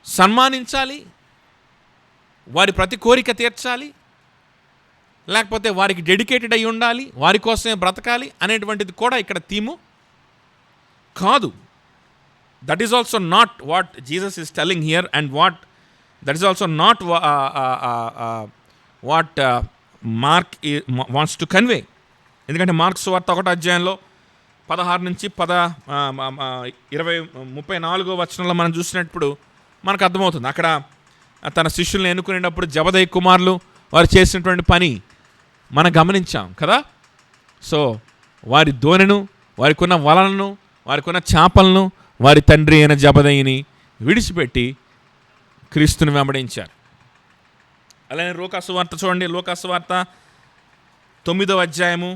సన్మానించాలి, వారి ప్రతి కోరిక తీర్చాలి, లేకపోతే వారికి డెడికేటెడ్ అయి ఉండాలి, వారి కోసమే బ్రతకాలి అనేటువంటిది కూడా ఇక్కడ థీము కాదు. That is also not what Jesus is telling here and that is also not what mark wants to convey. ఎందుకంటే మార్క్ సువార్త 1వ అధ్యాయంలో 16 నుంచి 34 వచనంలో మనం చూసినప్పుడు మనకు అర్థమవుతుంది. అక్కడ తన శిష్యుల్ని ఎన్నుకునేటప్పుడు జబదయి కుమారులు వారు చేసినటువంటి పని మనం గమనించాం కదా. సో వారి దోణెను, వారికి ఉన్న వలలను, వారికి ఉన్న చేపలను వారి తండ్రి అయిన జబదయిని విడిచిపెట్టి క్రీస్తుని వెంబడించారు. అలానే లూకా సువార్త చూడండి, లూకా సువార్త 9వ అధ్యాయము,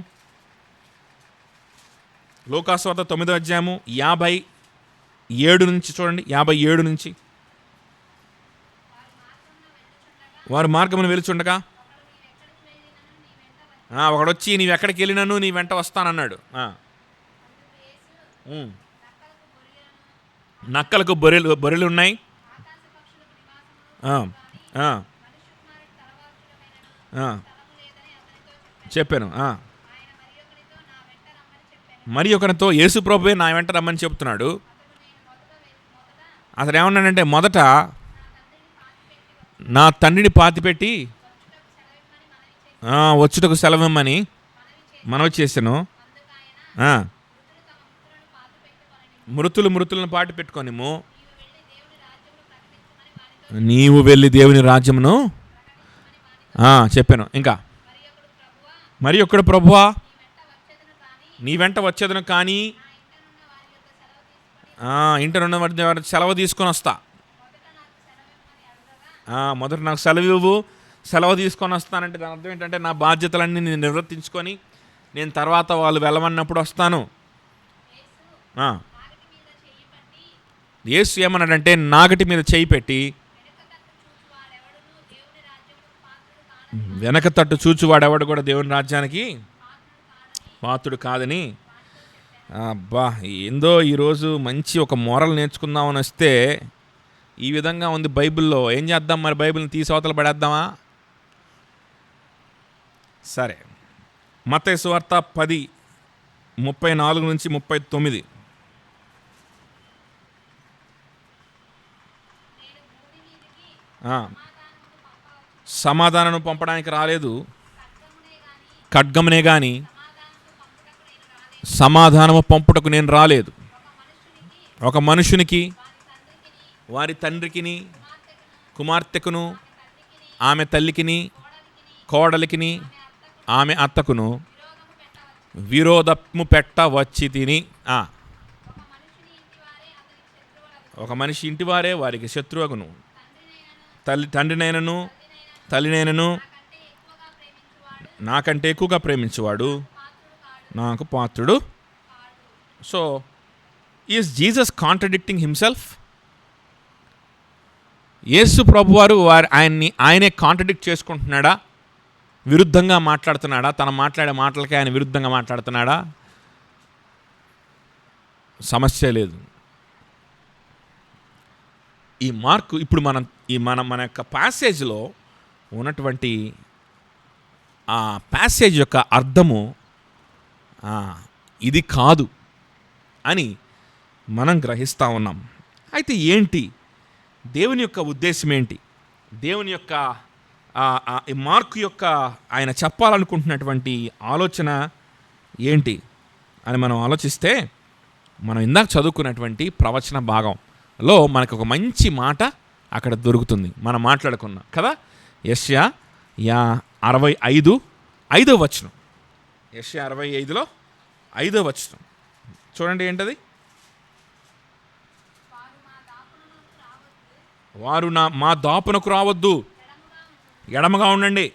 లూకా సువార్త 9వ అధ్యాయము 57 నుంచి చూడండి. 57 నుంచి వారు మార్గమును వెలుచుండగా ఒకడొచ్చి నీవెక్కడికి వెళ్ళినను నీ వెంట వస్తానన్నాడు. నక్కలకు బొరెలు ఉన్నాయి, చెప్పాను. మరి ఒకరితో యేసు ప్రభువే నా వెంట రమ్మని చెప్తున్నాడు. అతడు ఏమన్నాడంటే, మొదట నా తండ్రిని పాతిపెట్టి వచ్చుటకు సెలవిమ్మని మనవి చేశాను. మృతులను పాటి పెట్టుకొనిము, నీవు వెళ్ళి దేవుని రాజ్యమును చెప్పాను. ఇంకా మరి ఒక్కడు, ప్రభువా నీ వెంట వచ్చేదను కానీ ఇంటనున్న వారి సెలవు తీసుకొని వస్తా. మొదట నాకు సెలవు తీసుకొని వస్తానంటే దాని అర్థం ఏంటంటే, నా బాధ్యతలన్నీ నేను నిర్వర్తించుకొని నేను తర్వాత వాళ్ళు వెళ్ళమన్నప్పుడు వస్తాను. యేసు ఏమన్నాడంటే, నాగటి మీద చేయి పెట్టి వెనక తట్టు చూచువాడెవడు కూడా దేవుని రాజ్యానికి పాత్రుడు కాదని. అబ్బా, ఏందో ఈరోజు మంచి ఒక మోరల్ నేర్చుకుందామని వస్తే ఈ విధంగా ఉంది బైబిల్లో. ఏం చేద్దాం మరి, బైబిల్ని తీసి అవతల పడేద్దామా? సరే, మత్తయి సువార్త 10:34 నుంచి 39. సమాధానం పంపడానికి రాలేదు, ఖడ్గమునే గాని సమాధానము పంపుటకు నేను రాలేదు. ఒక మనుషునికి, వారి తండ్రికిని, కుమార్తెకును, ఆమె తల్లికిని, కోడలికిని, ఆమె అత్తకును విరోధము పెట్ట వచ్చి తిని. ఒక మనిషి ఇంటివారే వారికి శత్రువుగును, తండ్రినైనను తల్లినైనను నాకంటే ఎక్కువగా ప్రేమించేవాడు నాకు పాత్రుడు. So is Jesus contradicting himself? Yesu ప్రభువారు ఆయనే కాంట్రడిక్ట్ చేసుకుంటున్నాడా? విరుద్ధంగా మాట్లాడుతున్నాడా? తన మాట్లాడే మాటలకి ఆయన విరుద్ధంగా మాట్లాడుతున్నాడా? సమస్య లేదు. ఈ మార్కు ఇప్పుడు మన యొక్క ప్యాసేజ్లో ఉన్నటువంటి ఆ ప్యాసేజ్ యొక్క అర్థము ఇది కాదు అని మనం గ్రహిస్తూ ఉన్నాం. అయితే ఏంటి దేవుని యొక్క ఉద్దేశం ఏంటి? దేవుని యొక్క ఈ మార్కు యొక్క ఆయన చెప్పాలనుకుంటున్నటువంటి ఆలోచన ఏంటి అని మనం ఆలోచిస్తే, మనం ఇందాక చదువుకున్నటువంటి ప్రవచన భాగంలో మనకు ఒక మంచి మాట అక్కడ దొరుకుతుంది. మనం మాట్లాడుకున్నాం కదా, యెషయా 65:5 వచనం. యెషయా 65లో 5 వచనం చూడండి. ఏంటది? వారు మా దాపునకు రావద్దు, ఎడమగా ఉండండి,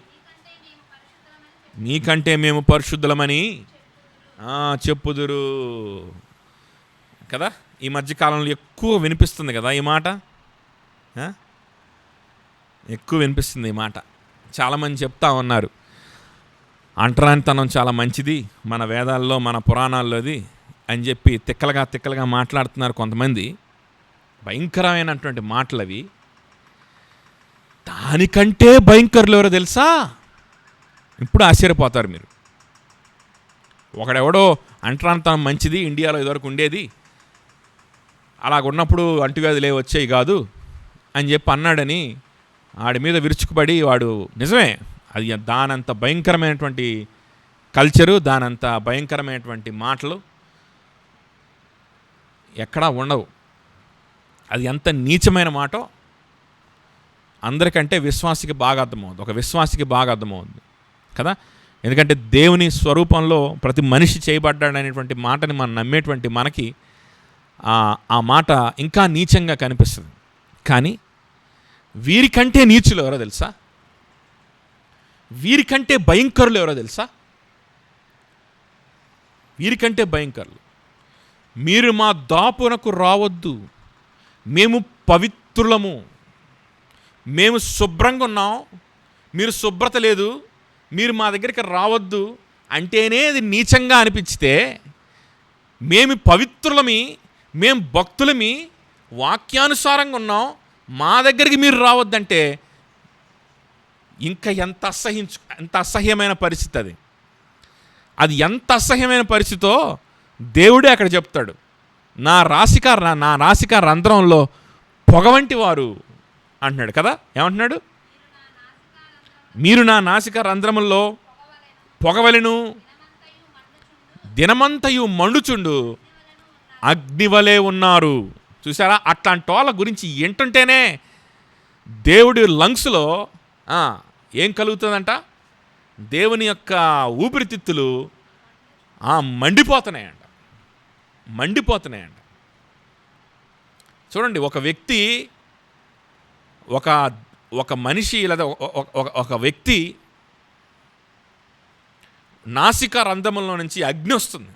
మీకంటే మేము పరిశుద్ధులమని చెప్పుదురు కదా. ఈ మధ్యకాలంలో ఎక్కువ వినిపిస్తుంది కదా ఈ మాట, ఎక్కువ వినిపిస్తుంది ఈ మాట. చాలామంది చెప్తా ఉన్నారు, అంటరానితనం చాలా మంచిది మన వేదాల్లో, మన పురాణాల్లోది అని చెప్పి తిక్కలుగా మాట్లాడుతున్నారు కొంతమంది. భయంకరమైనటువంటి మాటలు అవి. దానికంటే భయంకరులు ఎవరో తెలుసా? ఇప్పుడు ఆశ్చర్యపోతారు మీరు. ఒకడెవడో అంటరానితనం మంచిది, ఇండియాలో ఇదివరకు ఉండేది, అలాగున్నప్పుడు అంటువ్యాధులే వచ్చాయి కాదు అని చెప్పి అన్నాడని ఆడి మీద విరుచుకుపడి వాడు, నిజమే, అది దానంత భయంకరమైనటువంటి కల్చరు, దానంత భయంకరమైనటువంటి మాటలు ఎక్కడా ఉండవు. అది ఎంత నీచమైన మాటో అందరికంటే విశ్వాసికి బాగా అర్థమవుతుంది. ఒక విశ్వాసికి బాగా అర్థమవుతుంది కదా. ఎందుకంటే దేవుని స్వరూపంలో ప్రతి మనిషి చేయబడ్డాడనేటువంటి మాటని మనం నమ్మేటువంటి మనకి ఆ మాట ఇంకా నీచంగా కనిపిస్తుంది. కానీ వీరికంటే నీచులు ఎవరో తెలుసా? వీరికంటే భయంకరులు ఎవరో తెలుసా? వీరికంటే భయంకరులు. మీరు మా దాపునకు రావద్దు, మేము పవిత్రులము, మేము శుభ్రంగా ఉన్నాం, మీరు శుభ్రత లేదు, మీరు మా దగ్గరికి రావద్దు అంటేనే అది నీచంగా అనిపించితే, మేము పవిత్రులమి, మేము భక్తులమి, వాక్యానుసారంగా ఉన్నాం, మా దగ్గరికి మీరు రావద్దంటే ఇంకా ఎంత అసహ్యమైన పరిస్థితి అది. అది ఎంత అసహ్యమైన పరిస్థితో దేవుడే అక్కడ చెప్తాడు. నా నాసికా రంధ్రంలో పొగ వంటి వారు అంటున్నాడు కదా. ఏమంటున్నాడు? మీరు నా నాసిక రంధ్రముల్లో పొగవలెను, దినమంతయు మండుచుండు అగ్నివలే ఉన్నారు. చూసారా? అట్లాంటి వాళ్ళ గురించి ఏంటంటేనే దేవుడి లంగ్స్లో ఏం కలుగుతుందంట? దేవుని యొక్క ఊపిరితిత్తులు మండిపోతున్నాయంట. చూడండి, ఒక వ్యక్తి, ఒక మనిషి లేదా ఒక వ్యక్తి నాసిక రంధ్రములో నుంచి అగ్ని వస్తుంది.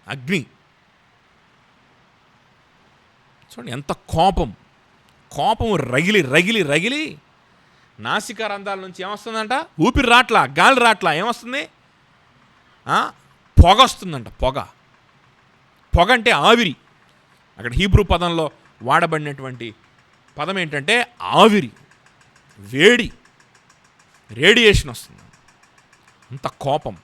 అగ్ని చూడండి, ఎంత కోపం రగిలి నాసిక రంధ్రాల నుంచి ఏమొస్తుందంట? ఊపిరి రాట్లా, గాలి రాట్లా, ఏమొస్తుంది? పొగ వస్తుందంట. పొగ అంటే ఆవిరి. అక్కడ హీబ్రూ పదంలో వాడబడినటువంటి పదం ఏంటంటే ఆవిరి, వేడి, రేడియేషన్ వస్తుంది. అంత కోపం.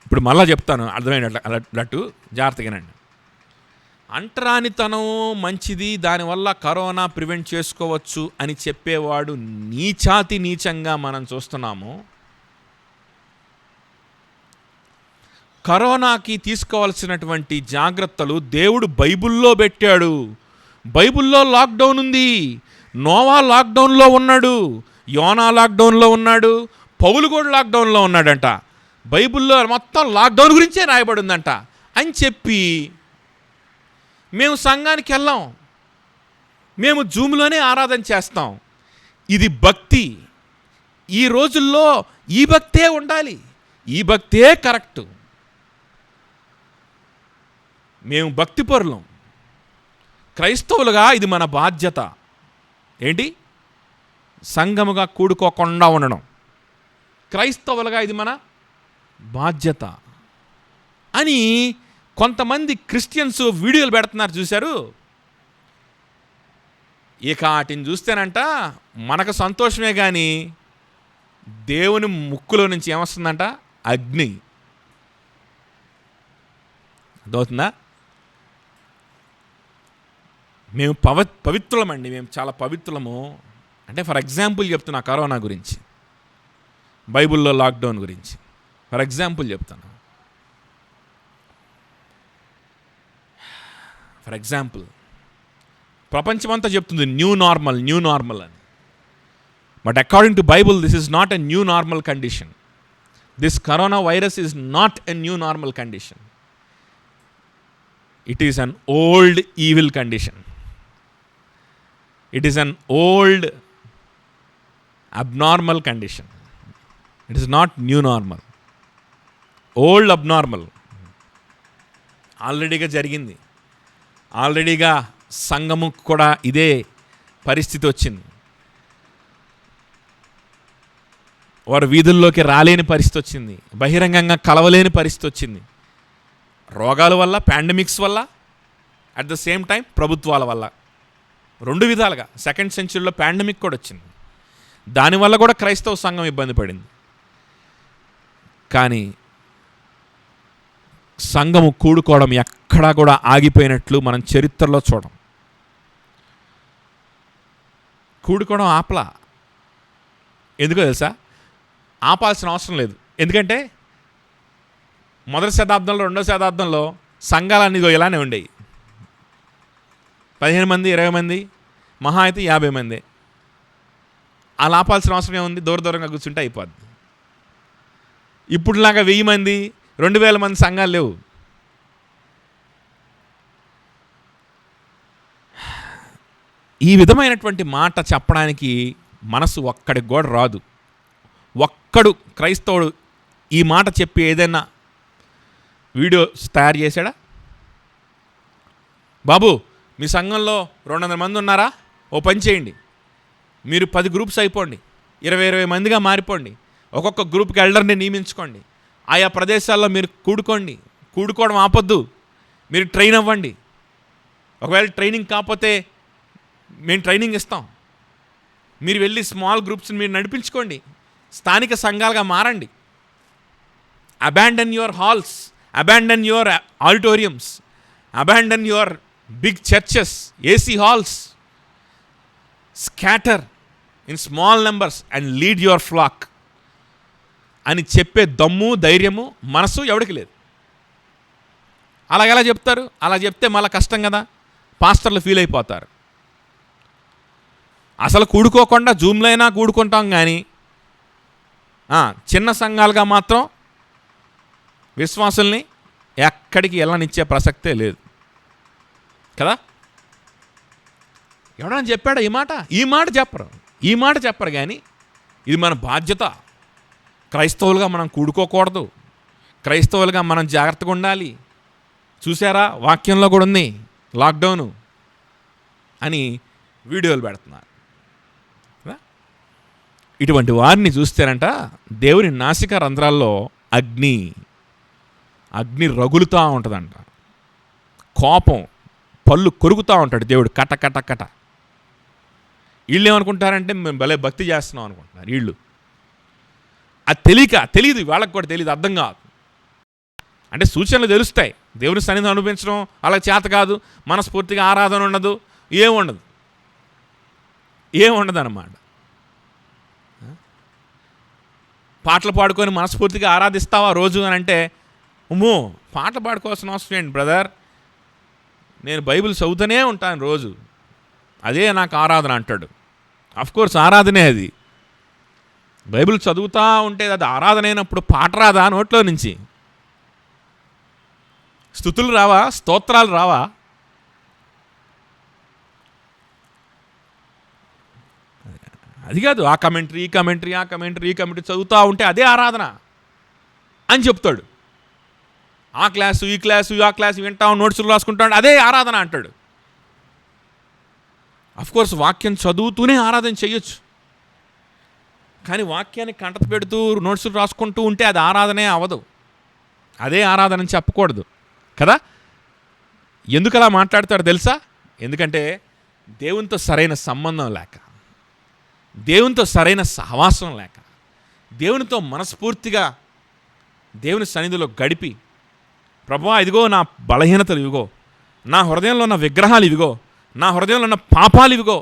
ఇప్పుడు మళ్ళా చెప్తాను అర్థమైనట్టు జాగ్రత్తగానండి. అంటరానితనం మంచిది, దానివల్ల కరోనా ప్రివెంట్ చేసుకోవచ్చు అని చెప్పేవాడు నీచంగా మనం చూస్తున్నాము. కరోనాకి తీసుకోవాల్సినటువంటి జాగ్రత్తలు దేవుడు బైబిల్లో పెట్టాడు. బైబిల్లో లాక్డౌన్ ఉంది. నోవా లాక్డౌన్లో ఉన్నాడు, యోనా లాక్డౌన్లో ఉన్నాడు, పౌలు కూడా లాక్డౌన్లో ఉన్నాడంట. బైబిల్లో మొత్తం లాక్డౌన్ గురించే రాయబడి ఉందంట. అని చెప్పి మేము సంఘానికి వెళ్ళాం, మేము జూమ్లోనే ఆరాధన చేస్తాం. ఇది భక్తి. ఈ రోజుల్లో ఈ భక్తే ఉండాలి, ఈ భక్తే కరెక్టు. మేము భక్తిపరులం, క్రైస్తవులుగా ఇది మన బాధ్యత. ఏంటి? సంఘముగా కూడుకోకుండా ఉండడం. క్రైస్తవులుగా ఇది మన బాధ్యత అని కొంతమంది క్రిస్టియన్స్ వీడియోలు పెడుతున్నారు, చూశారు? ఇక వాటిని చూస్తేనంట మనకు సంతోషమే కానీ దేవుని ముక్కులో నుంచి ఏమొస్తుందంట? అగ్ని. అర్థమవుతుందా? మేము పవిత్రులమండి, మేము చాలా పవిత్రులము. అంటే ఫర్ ఎగ్జాంపుల్ చెప్తున్నా, కరోనా గురించి, బైబిల్లో లాక్డౌన్ గురించి ఫర్ ఎగ్జాంపుల్ చెప్తాను. ఫర్ ఎగ్జాంపుల్ ప్రపంచమంతా చెప్తుంది న్యూ నార్మల్ అని. But according to Bible this is not a new normal condition. This corona virus is not a new normal condition. It is an old evil condition. It is an old abnormal condition. It is not new normal, old abnormal. ఆల్రెడీగా జరిగింది. ఆల్రెడీగా సంఘము కూడా ఇదే పరిస్థితి వచ్చింది. వారు వీధుల్లోకి రాలేని పరిస్థితి వచ్చింది, బహిరంగంగా కలవలేని పరిస్థితి వచ్చింది. రోగాల వల్ల, పాండమిక్స్ వల్ల, అట్ ద సేమ్ టైం ప్రభుత్వాల వల్ల, రెండు విధాలుగా. సెకండ్ సెంచురీలో పాండమిక్ కూడా వచ్చింది, దానివల్ల కూడా క్రైస్తవ సంఘం ఇబ్బంది పడింది. కానీ సంఘము కూడుకోవడం ఎక్కడా కూడా ఆగిపోయినట్లు మనం చరిత్రలో చూడం. కూడుకోవడం ఆపలా. ఎందుకో తెలుసా? ఆపాల్సిన అవసరం లేదు. ఎందుకంటే మొదటి శతాబ్దంలో, రెండో శతాబ్దంలో సంఘాలన్నీ ఇలానే ఉండేవి. 15 మంది, 20 మంది, మహా అయితే 50 మంది. అలా ఆపాల్సిన అవసరం ఏముంది? దూరంగా కూర్చుంటే అయిపోద్ది. ఇప్పుడులాగా 1000 మంది, 2000 మంది సంఘాలు లేవు. ఈ విధమైనటువంటి మాట చెప్పడానికి మనసు ఒక్కడికి కూడా రాదు. ఒక్కడు క్రైస్తవుడు ఈ మాట చెప్పి ఏదైనా వీడియోస్ తయారు చేశాడా? బాబు, మీ సంఘంలో 200 మంది ఉన్నారా? ఓ పని చేయండి, మీరు 10 గ్రూప్స్ అయిపోండి, 20 మందిగా మారిపోండి, ఒక్కొక్క గ్రూప్కి ఎల్డర్ని నియమించుకోండి, ఆయా ప్రదేశాల్లో మీరు కూడుకోవడం ఆపొద్దు, మీరు ట్రైన్ అవ్వండి. ఒకవేళ ట్రైనింగ్ కాకపోతే మేము ట్రైనింగ్ ఇస్తాం, మీరు వెళ్ళి స్మాల్ గ్రూప్స్ని మీరు నడిపించుకోండి, స్థానిక సంఘాలుగా మారండి. Abandon your halls, abandon your auditoriums, abandon your big churches, AC halls, scatter in small numbers and lead your flock అని చెప్పే దమ్ము, ధైర్యము, మనసు ఎవరికి లేదు. అలాగెలా చెప్తారు? అలా చెప్తే మళ్ళీ కష్టం కదా, పాస్టర్లు ఫీల్ అయిపోతారు. అసలు కూడుకోకుండా జూమ్లో అయినా కూడుకుంటాం, కానీ చిన్న సంఘాలుగా మాత్రం విశ్వాసుల్ని ఎక్కడికి వెళ్ళనిచ్చే ప్రసక్తే లేదు కదా. ఎవడన్నా చెప్పాడా ఈ మాట చెప్పరు కానీ ఇది మన బాధ్యత. క్రైస్తవులుగా మనం కూడుకోకూడదు, క్రైస్తవులుగా మనం జాగ్రత్తగా ఉండాలి. చూసారా, వాక్యంలో కూడా ఉంది లాక్డౌను అని వీడియోలు పెడుతున్నారు. ఇటువంటి వారిని చూస్తేనంట దేవుని నాసిక రంధ్రాల్లో అగ్ని రగులుతూ ఉంటుందంట. కోపం, పళ్ళు కొరుకుతూ ఉంటాడు దేవుడు, కట కట కట. వీళ్ళు ఏమనుకుంటారంటే మేము భలే భక్తి చేస్తున్నాం అనుకుంటున్నారు వీళ్ళు. అది తెలియదు, వాళ్ళకి కూడా తెలియదు, అర్థం కాదు. అంటే సూచనలు తెలుస్తాయి, దేవుని సన్నిధిని అనుభవించడం అలా చేత కాదు, మనస్ఫూర్తిగా ఆరాధన ఉండదు, ఏముండదు అన్నమాట. పాటలు పాడుకొని మనస్ఫూర్తిగా ఆరాధిస్తావా రోజు అని అంటే, పాటలు పాడుకోవాల్సిన అవసరం ఏంటి బ్రదర్, నేను బైబిల్ చదువుతూనే ఉంటాను రోజు, అదే నాకు ఆరాధన అంటాడు. అఫ్కోర్స్ ఆరాధనే అది. బైబిల్ చదువుతూ ఉంటే అది ఆరాధన అయినప్పుడు పాట రాదా నోట్లో నుంచి? స్తుతులు రావా? స్తోత్రాలు రావా? అది కాదు, ఆ కమెంటరీ చదువుతూ ఉంటే అదే ఆరాధన అని చెప్తాడు. ఆ క్లాసు ఈ క్లాసు వింటాం, నోట్సులు రాసుకుంటాడు, అదే ఆరాధన అంటాడు. అఫ్కోర్స్ వాక్యం చదువుతూనే ఆరాధన చేయొచ్చు, కానీ వాక్యాన్ని కంటత పెడుతూ నోట్సులు రాసుకుంటూ ఉంటే అది ఆరాధనే అవ్వదు, అదే ఆరాధన అని చెప్పకూడదు కదా. ఎందుకు అలా మాట్లాడతాడు తెలుసా? ఎందుకంటే దేవునితో సరైన సంబంధం లేక, దేవునితో సరైన సహవాసం లేక, దేవునితో మనస్ఫూర్తిగా దేవుని సన్నిధిలో గడిపి, ప్రభువా ఇదిగో నా బలహీనతలు ఇవిగో, నా హృదయంలో ఉన్న విగ్రహాలు ఇవిగో, నా హృదయంలో ఉన్న పాపాలు ఇవిగో,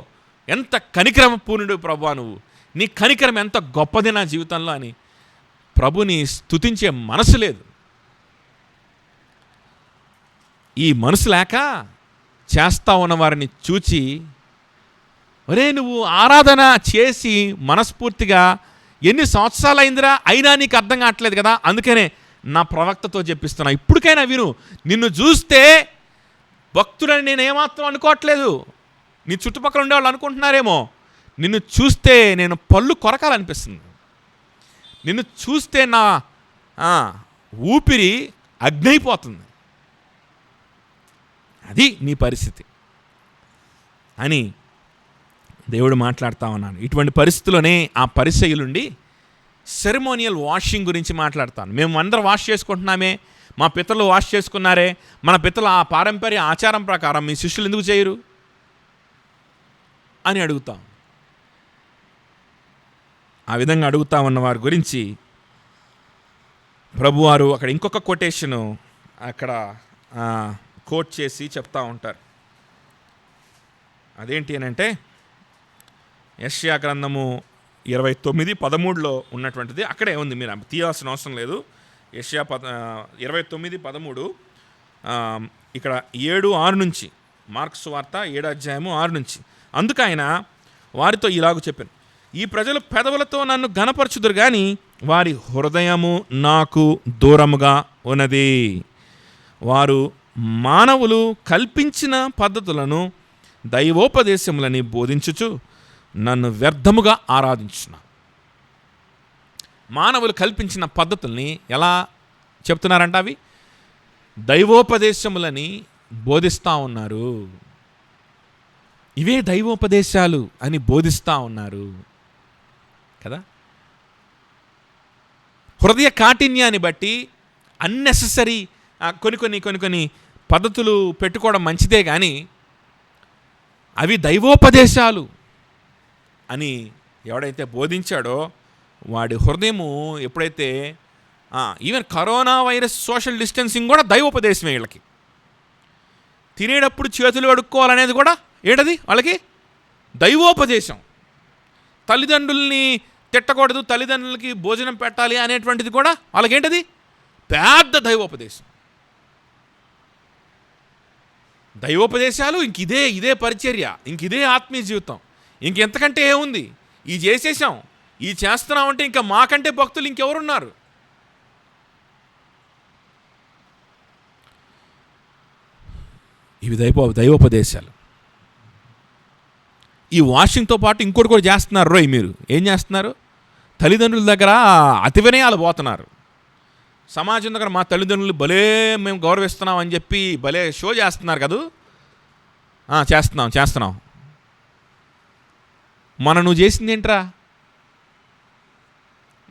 ఎంత కనికరమ పూర్ణుడు ప్రభువా నువ్వు, నీ కనికరం ఎంత గొప్పది నా జీవితంలో అని ప్రభుని స్తుతించే మనసు లేదు. ఈ మనసు లేక చేస్తా ఉన్నవారిని చూచి, ఒరే నువ్వు ఆరాధన చేసి మనస్ఫూర్తిగా ఎన్ని సంవత్సరాలు అయిందిరా, అయినా నీకు అర్థం కావట్లేదు కదా, అందుకనే నా ప్రవక్తతో చెప్పిస్తున్నా, ఇప్పటికైనా విను. నిన్ను చూస్తే భక్తుడని నేను ఏమాత్రం అనుకోవట్లేదు, నీ చుట్టుపక్కల ఉండేవాళ్ళు అనుకుంటున్నారేమో, నిన్ను చూస్తే నేను పళ్ళు కొరకాలనిపిస్తుంది, నిన్ను చూస్తే నా ఊపిరి అగ్నైపోతుంది, అది నీ పరిస్థితి అని దేవుడు మాట్లాడుతూ ఉన్నాను. ఇటువంటి పరిస్థితుల్లోనే ఆ పరిసయ్యులుండి సెరమోనియల్ వాషింగ్ గురించి మాట్లాడతాను. మేము అందరం వాష్ చేసుకుంటున్నామే, మా పితరులు వాష్ చేసుకున్నారే, మన పితరులు ఆ పారంపర్య ఆచారం ప్రకారం మీ శిష్యులు ఎందుకు చేయరు అని అడుగుతాం. ఆ విధంగా అడుగుతా ఉన్న వారి గురించి ప్రభువారు అక్కడ ఇంకొక కొటేషను అక్కడ కోట్ చేసి చెప్తా ఉంటారు. అదేంటి అని అంటే యెషయా గ్రంథము 29:13 ఉన్నటువంటిది. అక్కడే ఉంది, మీరు తీయాల్సిన అవసరం లేదు. యెషయా 29:13 ఇక్కడ 7:6 నుంచి, మార్క్స్ వార్త 7:6 నుంచి. అందుకు ఆయన వారితో ఇలాగ చెప్పాను, ఈ ప్రజలు పెదవులతో నన్ను ఘనపరచుదురు కానీ వారి హృదయము నాకు దూరముగా ఉన్నది. వారు మానవులు కల్పించిన పద్ధతులను దైవోపదేశములని బోధించుచు నన్ను వ్యర్థముగా ఆరాధించున్నా. మానవులు కల్పించిన పద్ధతుల్ని ఎలా చెప్తున్నారంట? అవి దైవోపదేశములని బోధిస్తూ ఉన్నారు, ఇవే దైవోపదేశాలు అని బోధిస్తూ ఉన్నారు కదా. హృదయ కాఠిన్యాన్ని బట్టి అన్నెసెసరీ కొన్ని పద్ధతులు పెట్టుకోవడం మంచిదే, కానీ అవి దైవోపదేశాలు అని ఎవడైతే బోధించాడో వాడి హృదయము ఎప్పుడైతే even corona virus social distancing కూడా దైవోపదేశమే వీళ్ళకి. తినేటప్పుడు చేతులు కడుక్కోవాలనేది కూడా ఏంటది వాళ్ళకి దైవోపదేశం. తల్లిదండ్రుల్ని తిట్టకూడదు, తల్లిదండ్రులకి భోజనం పెట్టాలి అనేటువంటిది కూడా వాళ్ళకేంటది పెద్ద దైవోపదేశం. దైవోపదేశాలు ఇదే పరిచర్య, ఇదే ఆత్మీయ జీవితం. ఇంకెంతకంటే ఏముంది? ఈ చేసేసాం, ఈ చేస్తున్నామంటే ఇంకా మాకంటే భక్తులు ఇంకెవరున్నారు? ఇవి దైవోపదేశాలు. ఈ వాషింగ్తో పాటు ఇంకోటి కూడా చేస్తున్నారు. రోయ్ మీరు ఏం చేస్తున్నారు? తల్లిదండ్రుల దగ్గర అతి వినయాలు పోతున్నారు. సమాజం దగ్గర మా తల్లిదండ్రులు భలే మేము గౌరవిస్తున్నాం అని చెప్పి భలే షో చేస్తున్నారు కదూ. చేస్తున్నాం. నువ్వు చేసింది ఏంట్రా?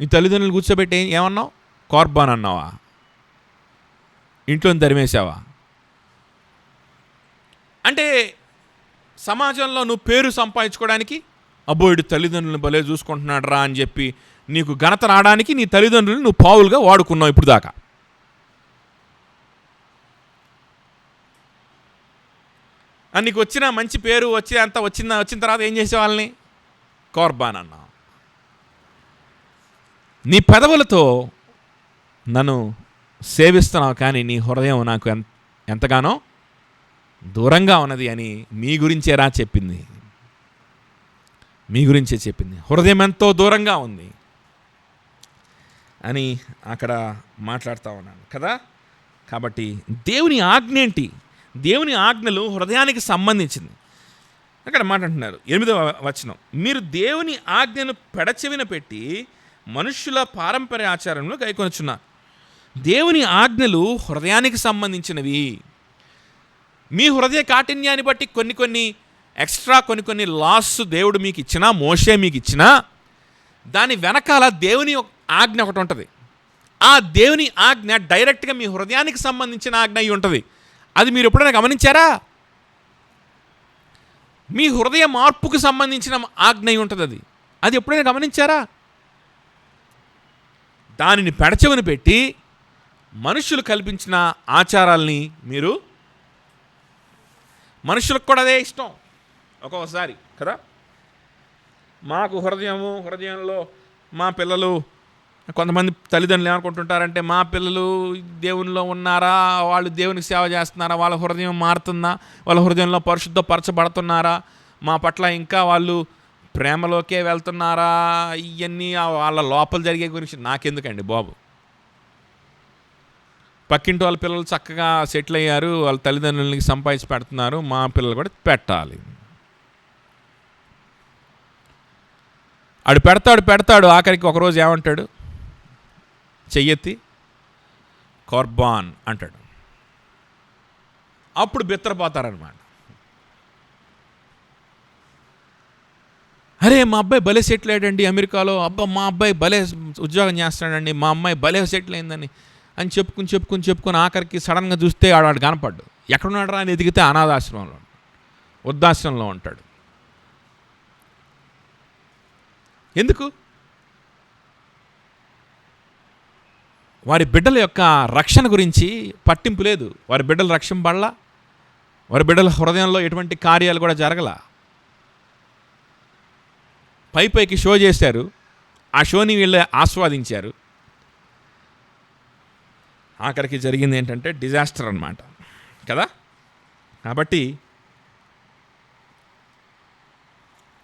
నీ తల్లిదండ్రులు కూర్చోబెట్టి ఏమన్నావు? కార్బాన్ అన్నావా? ఇంట్లో తరిమేసావా? అంటే సమాజంలో నువ్వు పేరు సంపాదించుకోవడానికి, అబ్బోయిడు తల్లిదండ్రులను భలే చూసుకుంటున్నాడు రా అని చెప్పి నీకు ఘనత రావడానికి నీ తల్లిదండ్రులు నువ్వు పావులుగా వాడుకున్నావు ఇప్పుడు దాకా. నీకు వచ్చిన మంచి పేరు వచ్చిన తర్వాత ఏం చేసే వాళ్ళని కార్బాన్ అన్నావు. నీ పెదవులతో నన్ను సేవిస్తున్నావు, కానీ నీ హృదయం నాకు ఎంతగానో దూరంగా ఉన్నది అని మీ గురించే చెప్పింది. హృదయం ఎంతో దూరంగా ఉంది అని అక్కడ మాట్లాడుతూ ఉన్నాను కదా. కాబట్టి దేవుని ఆజ్ఞ ఏంటి? దేవుని ఆజ్ఞలు హృదయానికి సంబంధించింది. అక్కడ మాట్లాడుతున్నారు 8వ వచనం, మీరు దేవుని ఆజ్ఞను పెడచెవిన పెట్టి మనుష్యుల పారంపర్య ఆచారంలో గైకొనుచున్నారు. దేవుని ఆజ్ఞలు హృదయానికి సంబంధించినవి. మీ హృదయ కాఠిన్యాన్ని బట్టి కొన్ని లాస్ దేవుడు మీకు ఇచ్చినా, మోషే మీకు ఇచ్చినా, దాని వెనకాల దేవుని ఆజ్ఞ ఒకటి ఉంటుంది. ఆ దేవుని ఆజ్ఞ డైరెక్ట్గా మీ హృదయానికి సంబంధించిన ఆజ్ఞ అయి ఉంటుంది. అది మీరు ఎప్పుడైనా గమనించారా? మీ హృదయ మార్పుకు సంబంధించిన ఆజ్ఞ అయి ఉంటుంది. అది ఎప్పుడైనా గమనించారా? దానిని పెడచెవిన పెట్టి మనుషులు కల్పించిన ఆచారాల్ని మీరు, మనుషులకు కూడా అదే ఇష్టం ఒక్కొక్కసారి కదా. మాకు హృదయంలో మా పిల్లలు, కొంతమంది తల్లిదండ్రులు ఏమనుకుంటుంటారంటే మా పిల్లలు దేవునిలో ఉన్నారా, వాళ్ళు దేవునికి సేవ చేస్తున్నారా, వాళ్ళ హృదయం మారుతుందా, వాళ్ళ హృదయంలో పరిశుద్ధపరచబడుతున్నారా, మా పట్ల ఇంకా వాళ్ళు ప్రేమలోకే వెళ్తున్నారా, ఇవన్నీ వాళ్ళ లోపల జరిగే గురించి నాకెందుకండి బాబు. పక్కింటి వాళ్ళ పిల్లలు చక్కగా సెటిల్ అయ్యారు, వాళ్ళ తల్లిదండ్రులకి సంపాదించి పెడుతున్నారు, మా పిల్లలు కూడా పెట్టాలి. ఆడు పెడతాడు ఆఖరికి ఒకరోజు ఏమంటాడు? చెయ్యెత్తి కార్బాన్ అంటాడు. అప్పుడు బిత్తరపోతారనమాట. అరే మా అబ్బాయి భలే సెటిల్ అయ్యాడండి అమెరికాలో, మా అబ్బాయి భలే ఉద్యోగం చేస్తాడండి, మా అమ్మాయి భలే సెటిల్ అయిందని అని చెప్పుకుని ఆఖరికి సడన్గా చూస్తే ఆడు కనపడ్డు. ఎక్కడున్నాడు రా అని ఎదిగితే అనాథాశ్రమంలో, వృద్ధాశ్రమంలో ఉంటాడు. ఎందుకు? వారి బిడ్డల యొక్క రక్షణ గురించి పట్టింపు లేదు. వారి బిడ్డల రక్షింపబడలా, వారి బిడ్డల హృదయంలో ఎటువంటి కార్యాలు కూడా జరగల. పైకి షో చేశారు, ఆ షోని వీళ్ళు ఆస్వాదించారు. ఆఖరికి జరిగింది ఏంటంటే డిజాస్టర్ అన్నమాట కదా. కాబట్టి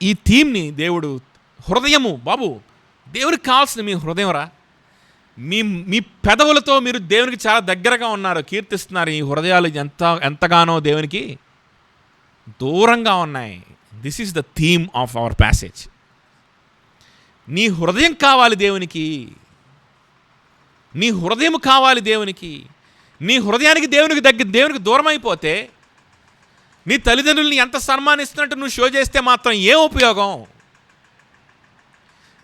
ఈ థీమ్ని దేవుడు, హృదయము బాబు, దేవుడికి కావాల్సిన మీ హృదయం రా. మీ పెదవులతో మీరు దేవునికి చాలా దగ్గరగా ఉన్నారు, కీర్తిస్తున్నారు. ఈ హృదయాలు ఎంతగానో దేవునికి దూరంగా ఉన్నాయి. This is the theme of our passage. నీ హృదయం కావాలి దేవునికి, నీ హృదయం కావాలి దేవునికి. నీ హృదయానికి దేవునికి దూరం అయిపోతే, నీ తల్లిదండ్రులని ఎంత సన్మానిస్తున్నట్టు నువ్వు షో చేస్తే మాత్రం ఏం ఉపయోగం?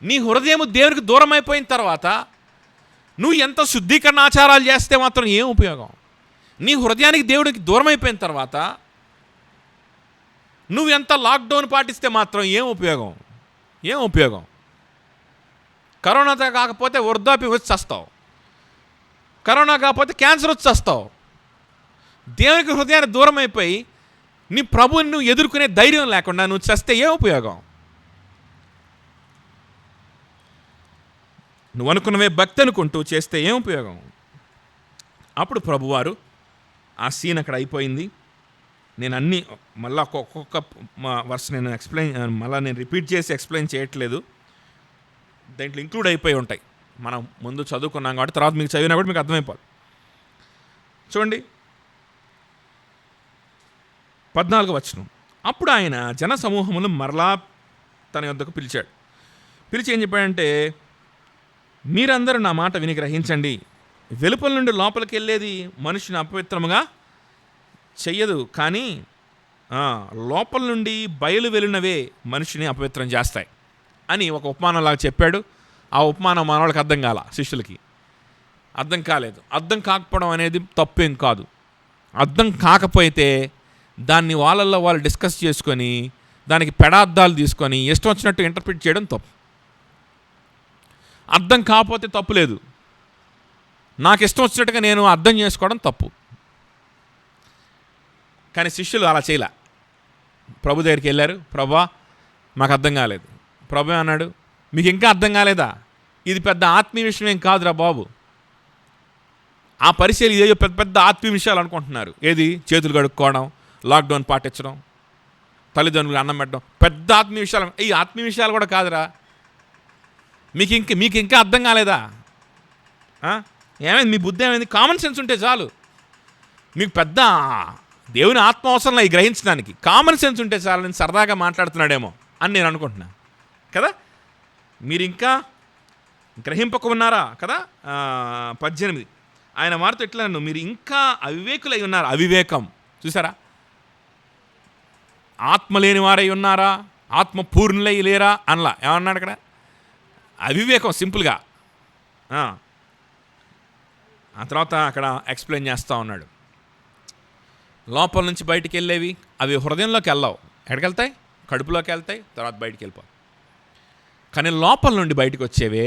నీ హృదయం దేవునికి దూరం అయిపోయిన తర్వాత నువ్వు ఎంత శుద్ధీకరణ ఆచారాలు చేస్తే మాత్రం ఏం ఉపయోగం? నీ హృదయానికి దేవుడికి దూరం అయిపోయిన తర్వాత నువ్వు ఎంత లాక్డౌన్ పాటిస్తే మాత్రం ఏం ఉపయోగం? కరోనాతో కాకపోతే వృద్ధాప్యం వచ్చి చస్తావు, కరోనా కాకపోతే క్యాన్సర్ వచ్చి చస్తావు, దేవునికి హృదయాన్ని దూరం అయిపోయి నీ ప్రభువుని నువ్వు ఎదుర్కొనే ధైర్యం లేకుండా నువ్వు చస్తే ఏం ఉపయోగం? నువ్వు అనుకున్నవే భక్తి అనుకుంటూ చేస్తే ఏం ఉపయోగం? అప్పుడు ప్రభువారు ఆ సీన్ అక్కడ అయిపోయింది. నేను అన్నీ మళ్ళీ ఒక్కొక్క వర్స్ నేను నేను రిపీట్ చేసి ఎక్స్ప్లెయిన్ చేయట్లేదు. దాంట్లో ఇంక్లూడ్ అయిపోయి ఉంటాయి. మనం ముందు చదువుకున్నాం కాబట్టి తర్వాత మీకు చదివినా కూడా మీకు అర్థమైపోదు. చూడండి 14వ వచనం. అప్పుడు ఆయన జన సమూహమును మరలా తన యొద్దకు పిలిచాడు. పిలిచి ఏం చెప్పాడంటే, మీరందరూ నా మాట విని గ్రహించండి. వెలుపల నుండి లోపలికి వెళ్ళేది మనిషిని అపవిత్రముగా చెయ్యదు, కానీ లోపల నుండి బయలు వెళ్ళినవే మనిషిని అపవిత్రం చేస్తాయి అని ఒక ఉపమానంలాగా చెప్పాడు. ఆ ఉపమానం మన వాళ్ళకి అర్థం కాల, శిష్యులకి అర్థం కాలేదు. అర్థం కాకపోవడం అనేది తప్పేం కాదు. అర్థం కాకపోతే దాన్ని వాళ్ళల్లో వాళ్ళు డిస్కస్ చేసుకొని దానికి పెడార్థాలు తీసుకొని ఇష్టం వచ్చినట్టు ఇంటర్ప్రిట్ చేయడం తప్పు. అర్థం కాకపోతే తప్పు లేదు, నాకు ఇష్టం వచ్చినట్టుగా నేను అర్థం చేసుకోవడం తప్పు. కానీ శిష్యులు అలా చేయలే. ప్రభు దగ్గరికి వెళ్ళారు, ప్రభా మాకు అర్థం కాలేదు. ప్రభు అన్నాడు, మీకు ఇంకా అర్థం కాలేదా? ఇది పెద్ద ఆత్మీయ విషయం ఏం కాదురా బాబు. ఆ పరిచయం ఇదే పెద్ద పెద్ద ఆత్మీయ విషయాలు అనుకుంటున్నారు. ఏది? చేతులు కడుక్కోవడం, లాక్డౌన్ పాటించడం, తల్లిదండ్రులు అన్నం పెట్టడం, పెద్ద ఆత్మీయ విషయాలు. ఈ ఆత్మీయ విషయాలు కూడా కాదురా. మీకు ఇంకా అర్థం కాలేదా? ఏమైంది? మీ బుద్ధి ఏమైంది? కామన్ సెన్స్ ఉంటే చాలు. మీకు పెద్ద దేవుని ఆత్మ అవసరంలా ఈ గ్రహించడానికి, కామన్ సెన్స్ ఉంటే చాలు. నేను సరదాగా మాట్లాడుతున్నాడేమో అని నేను అనుకుంటున్నా కదా. మీరు ఇంకా గ్రహింపకున్నారా కదా. 18 ఆయన వారితో ఎట్లా, మీరు ఇంకా అవివేకులై ఉన్నారు. అవివేకం చూసారా? ఆత్మ లేని వారై ఉన్నారా, ఆత్మ పూర్ణులై లేరా అనలా. ఏమన్నాడు అక్కడ? అవివేకం సింపుల్గా. ఆ తర్వాత అక్కడ ఎక్స్ప్లెయిన్ చేస్తూ ఉన్నాడు. లోపల నుంచి బయటికి వెళ్ళేవి అవి హృదయంలోకి వెళ్ళవు. ఎక్కడికి వెళ్తాయి? కడుపులోకి వెళ్తాయి, తర్వాత బయటికి వెళ్ళిపోతాయి. కానీ లోపల నుండి బయటకు వచ్చేవే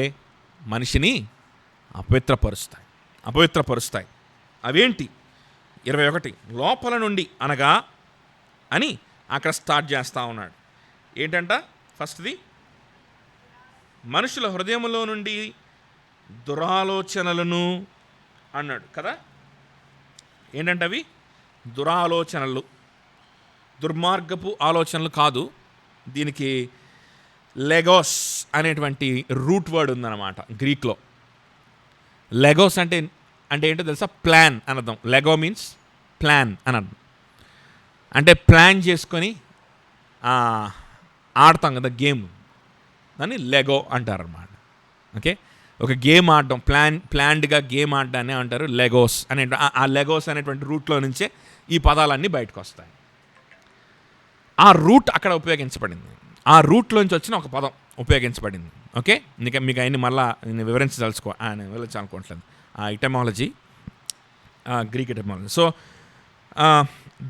మనిషిని అపవిత్రపరుస్తాయి. అవేంటి? 21 లోపల నుండి అనగా అని అక్కడ స్టార్ట్ చేస్తూ ఉన్నాడు. ఏంటంట? ఫస్ట్ది మనుషుల హృదయంలో నుండి దురాలోచనలను అన్నాడు కదా. ఏంటంటే అవి దురాలోచనలు, దుర్మార్గపు ఆలోచనలు కాదు. దీనికి లెగోస్ అనేటువంటి రూట్ వర్డ్ ఉందన్నమాట గ్రీక్లో. లెగోస్ అంటే ఏంటో తెలుసా? ప్లాన్ అనర్థం. లెగో మీన్స్ ప్లాన్ అనర్థం. అంటే ప్లాన్ చేసుకొని ఆడతాం కదా గేమ్, దాన్ని లెగో అంటారన్నమాట. ఓకే, ఒక గేమ్ ఆడడం, ప్లాన్డ్గా గేమ్ ఆడడాన్ని అంటారు లెగోస్ అనే. ఆ లెగోస్ అనేటువంటి రూట్లో నుంచే ఈ పదాలన్నీ బయటకు వస్తాయి. ఆ రూట్ అక్కడ ఉపయోగించబడింది. ఆ రూట్లోంచి వచ్చిన ఒక పదం ఉపయోగించబడింది. ఓకే, ఇంకా మీకు అవన్నీ మళ్ళీ నేను వివరించాలనుకోవట్లేదు. ఆ ఇటమాలజీ, గ్రీక్ ఇటమాలజీ. సో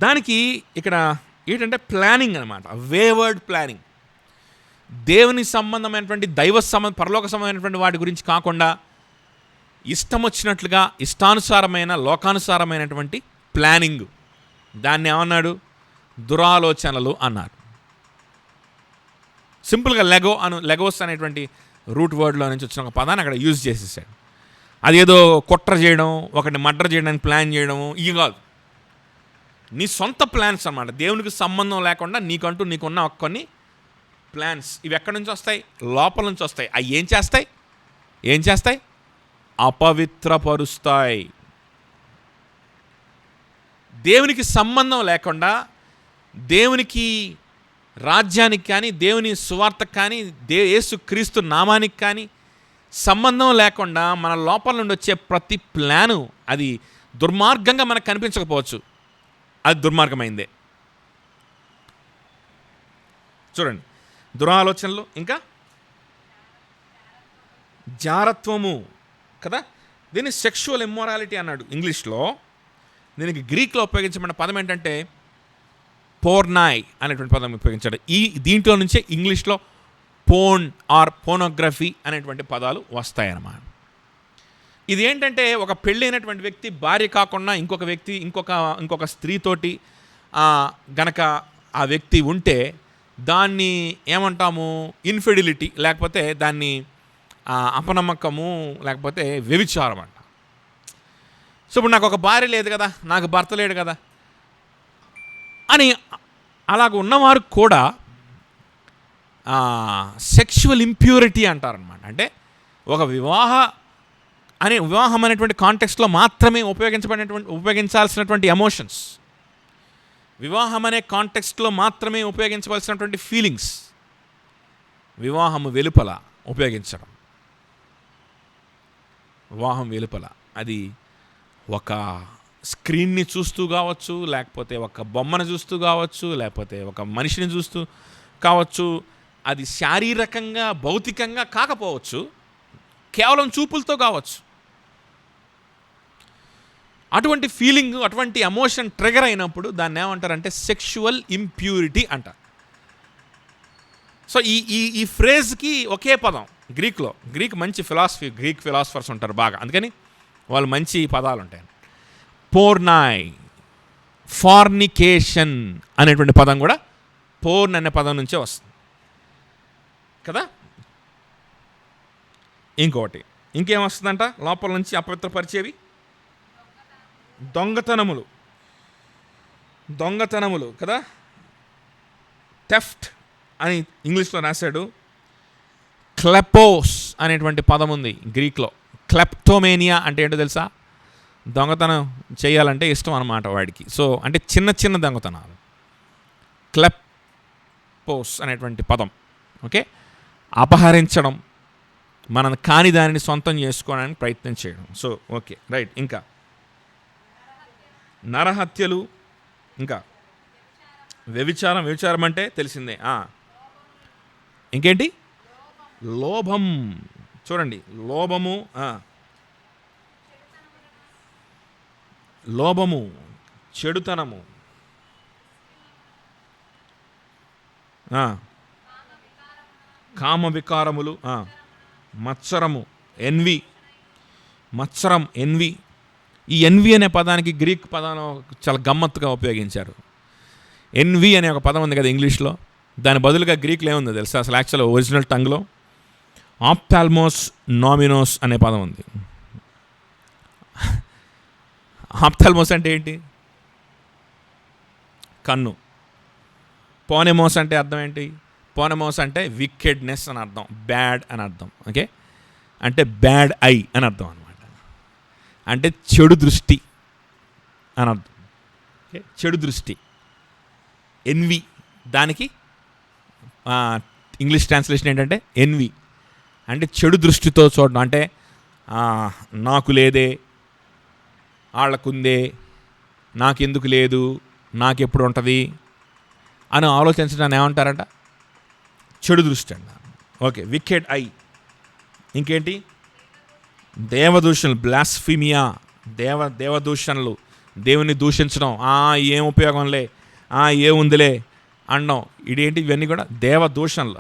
దానికి ఇక్కడ ఏంటంటే ప్లానింగ్ అనమాట, వేవర్డ్ ప్లానింగ్. దేవుని సంబంధమైనటువంటి పరలోక సంబంధమైనటువంటి వాటి గురించి కాకుండా ఇష్టం వచ్చినట్లుగా ఇష్టానుసారమైన లోకానుసారమైనటువంటి ప్లానింగ్, దాన్ని ఏమన్నాడు? దురాలోచనలు అన్నారు. సింపుల్గా లెగోస్ అనేటువంటి రూట్ వర్డ్లో నుంచి వచ్చిన ఒక పదాన్ని అక్కడ యూజ్ చేసేసాడు. అదేదో కుట్ర చేయడం, ఒకటి మర్డర్ చేయడానికి ప్లాన్ చేయడం ఇవి కాదు. నీ సొంత ప్లాన్స్ అన్నమాట, దేవునికి సంబంధం లేకుండా నీకున్న కొన్ని ప్లాన్స్. ఇవి ఎక్కడి నుంచి వస్తాయి? లోపల నుంచి వస్తాయి. అవి ఏం చేస్తాయి? అపవిత్రపరుస్తాయి. దేవునికి సంబంధం లేకుండా, దేవునికి రాజ్యానికి కానీ, దేవుని సువార్తకు కానీ, యేసు క్రీస్తు నామానికి కానీ సంబంధం లేకుండా మన లోపల నుండి వచ్చే ప్రతి ప్లాను అది దుర్మార్గంగా మనకు కనిపించకపోవచ్చు, అది దుర్మార్గమైందే. చూడండి, దురాలోచనలు, ఇంకా జారత్వము కదా. దీన్ని సెక్షువల్ ఇమ్మొరాలిటీ అన్నాడు ఇంగ్లీష్లో. దీనికి గ్రీక్లో ఉపయోగించబడిన పదం ఏంటంటే పోర్నాయ్ అనేటువంటి పదం ఉపయోగించాడు. దీంట్లో నుంచే ఇంగ్లీష్లో పోర్న్ ఆర్ పోర్నోగ్రఫీ అనేటువంటి పదాలు వస్తాయన్నమాట. ఇది ఏంటంటే ఒక పెళ్ళైనటువంటి వ్యక్తి భార్య కాకుండా ఇంకొక వ్యక్తి ఇంకొక స్త్రీతోటి గనక ఆ వ్యక్తి ఉంటే దాన్ని ఏమంటాము? ఇన్ఫిడిలిటీ, లేకపోతే దాన్ని అపనమ్మకము, లేకపోతే వ్యభిచారం అంట. సో ఇప్పుడు నాకు ఒక భార్య లేదు కదా, నాకు భర్త లేడు కదా అని అలాగ ఉన్నవారు కూడా సెక్షువల్ ఇంప్యూరిటీ అంటారనమాట. అంటే ఒక వివాహం అనేటువంటి కాంటెక్స్ట్లో మాత్రమే ఉపయోగించాల్సినటువంటి ఎమోషన్స్, వివాహం అనే కాంటెక్స్ట్లో మాత్రమే ఉపయోగించవలసినటువంటి ఫీలింగ్స్ వివాహము వెలుపల ఉపయోగించడం. వివాహం వెలుపల అది ఒక స్క్రీన్ని చూస్తూ కావచ్చు, లేకపోతే ఒక బొమ్మను చూస్తూ కావచ్చు, లేకపోతే ఒక మనిషిని చూస్తూ కావచ్చు. అది శారీరకంగా భౌతికంగా కాకపోవచ్చు, కేవలం చూపులతో కావచ్చు. అటువంటి ఫీలింగ్, అటువంటి ఎమోషన్ ట్రిగర్ అయినప్పుడు దాన్ని ఏమంటారంటే సెక్షువల్ ఇంప్యూరిటీ అంటారు. సో ఈ ఫ్రేజ్కి ఒకే పదం గ్రీక్ మంచి గ్రీక్ ఫిలాసఫర్స్ ఉంటారు బాగా, అందుకని వాళ్ళు మంచి పదాలు ఉంటాయి. పోర్నాయ్, ఫార్నికేషన్ అనేటువంటి పదం కూడా పోర్న్ అనే పదం నుంచే వస్తుంది కదా. ఇంకేమొస్తుందంట లోపల నుంచి అపవిత్రపరిచేవి? దొంగతనములు కదా. థెఫ్ట్ అని ఇంగ్లీష్లో రాశాడు. క్లెపోస్ అనేటువంటి పదం ఉంది గ్రీక్లో. క్లెప్టోమేనియా అంటే ఏంటో తెలుసా? దొంగతనం చేయాలంటే ఇష్టం అన్నమాట వాడికి. సో అంటే చిన్న దొంగతనాలు. క్లెపోస్ అనేటువంటి పదం. ఓకే, అపహరించడం, మనం కాని దానిని సొంతం చేసుకోవడానికి ప్రయత్నం చేయడం. So okay, right. ఇంకా నరహత్యలు, ఇంకా వ్యభిచారం అంటే తెలిసిందే. ఇంకేంటి? లోభం. చూడండి, లోభము, చెడుతనము, కామ వికారములు, మత్సరము, ఎన్వి. ఈ ఎన్వి అనే పదానికి గ్రీక్ పదాన్ని చాలా గమ్మత్తుగా ఉపయోగించారు. ఎన్వి అనే ఒక పదం ఉంది కదా ఇంగ్లీష్లో, దాని బదులుగా గ్రీక్లో ఏముందో తెలుసా? అసలు యాక్చువల్ ఒరిజినల్ టంగ్లో ఆప్థాల్మోస్ నామినోస్ అనే పదం ఉంది. ఆప్థాల్మోస్ అంటే ఏంటి? కన్ను. పోనెమోస్ అంటే అర్థం ఏంటి? పోనెమోస్ అంటే వికెడ్నెస్ అని అర్థం, బ్యాడ్ అని అర్థం. ఓకే, అంటే బ్యాడ్ ఐ అని అర్థం అనమాట. అంటే చెడు దృష్టి అని అర్థం. ఓకే, చెడు దృష్టి. ఎన్వి, దానికి ఇంగ్లీష్ ట్రాన్స్లేషన్ ఏంటంటే ఎన్వి అంటే చెడు దృష్టితో చూడడం. అంటే నాకు లేదే, వాళ్ళకుందే, నాకెందుకు లేదు, నాకెప్పుడు ఉంటుంది అని ఆలోచించడాన్ని ఏమంటారంట? చెడు దృష్టి అంట. Okay, wicked I. ఇంకేంటి? దేవదూషణలు, బ్లాస్ఫిమియా, దేవదూషణలు, దేవుని దూషించడం. ఏం ఉపయోగంలే, ఏముందిలే అనడం. ఇదేంటి? ఇవన్నీ కూడా దేవదూషణలు.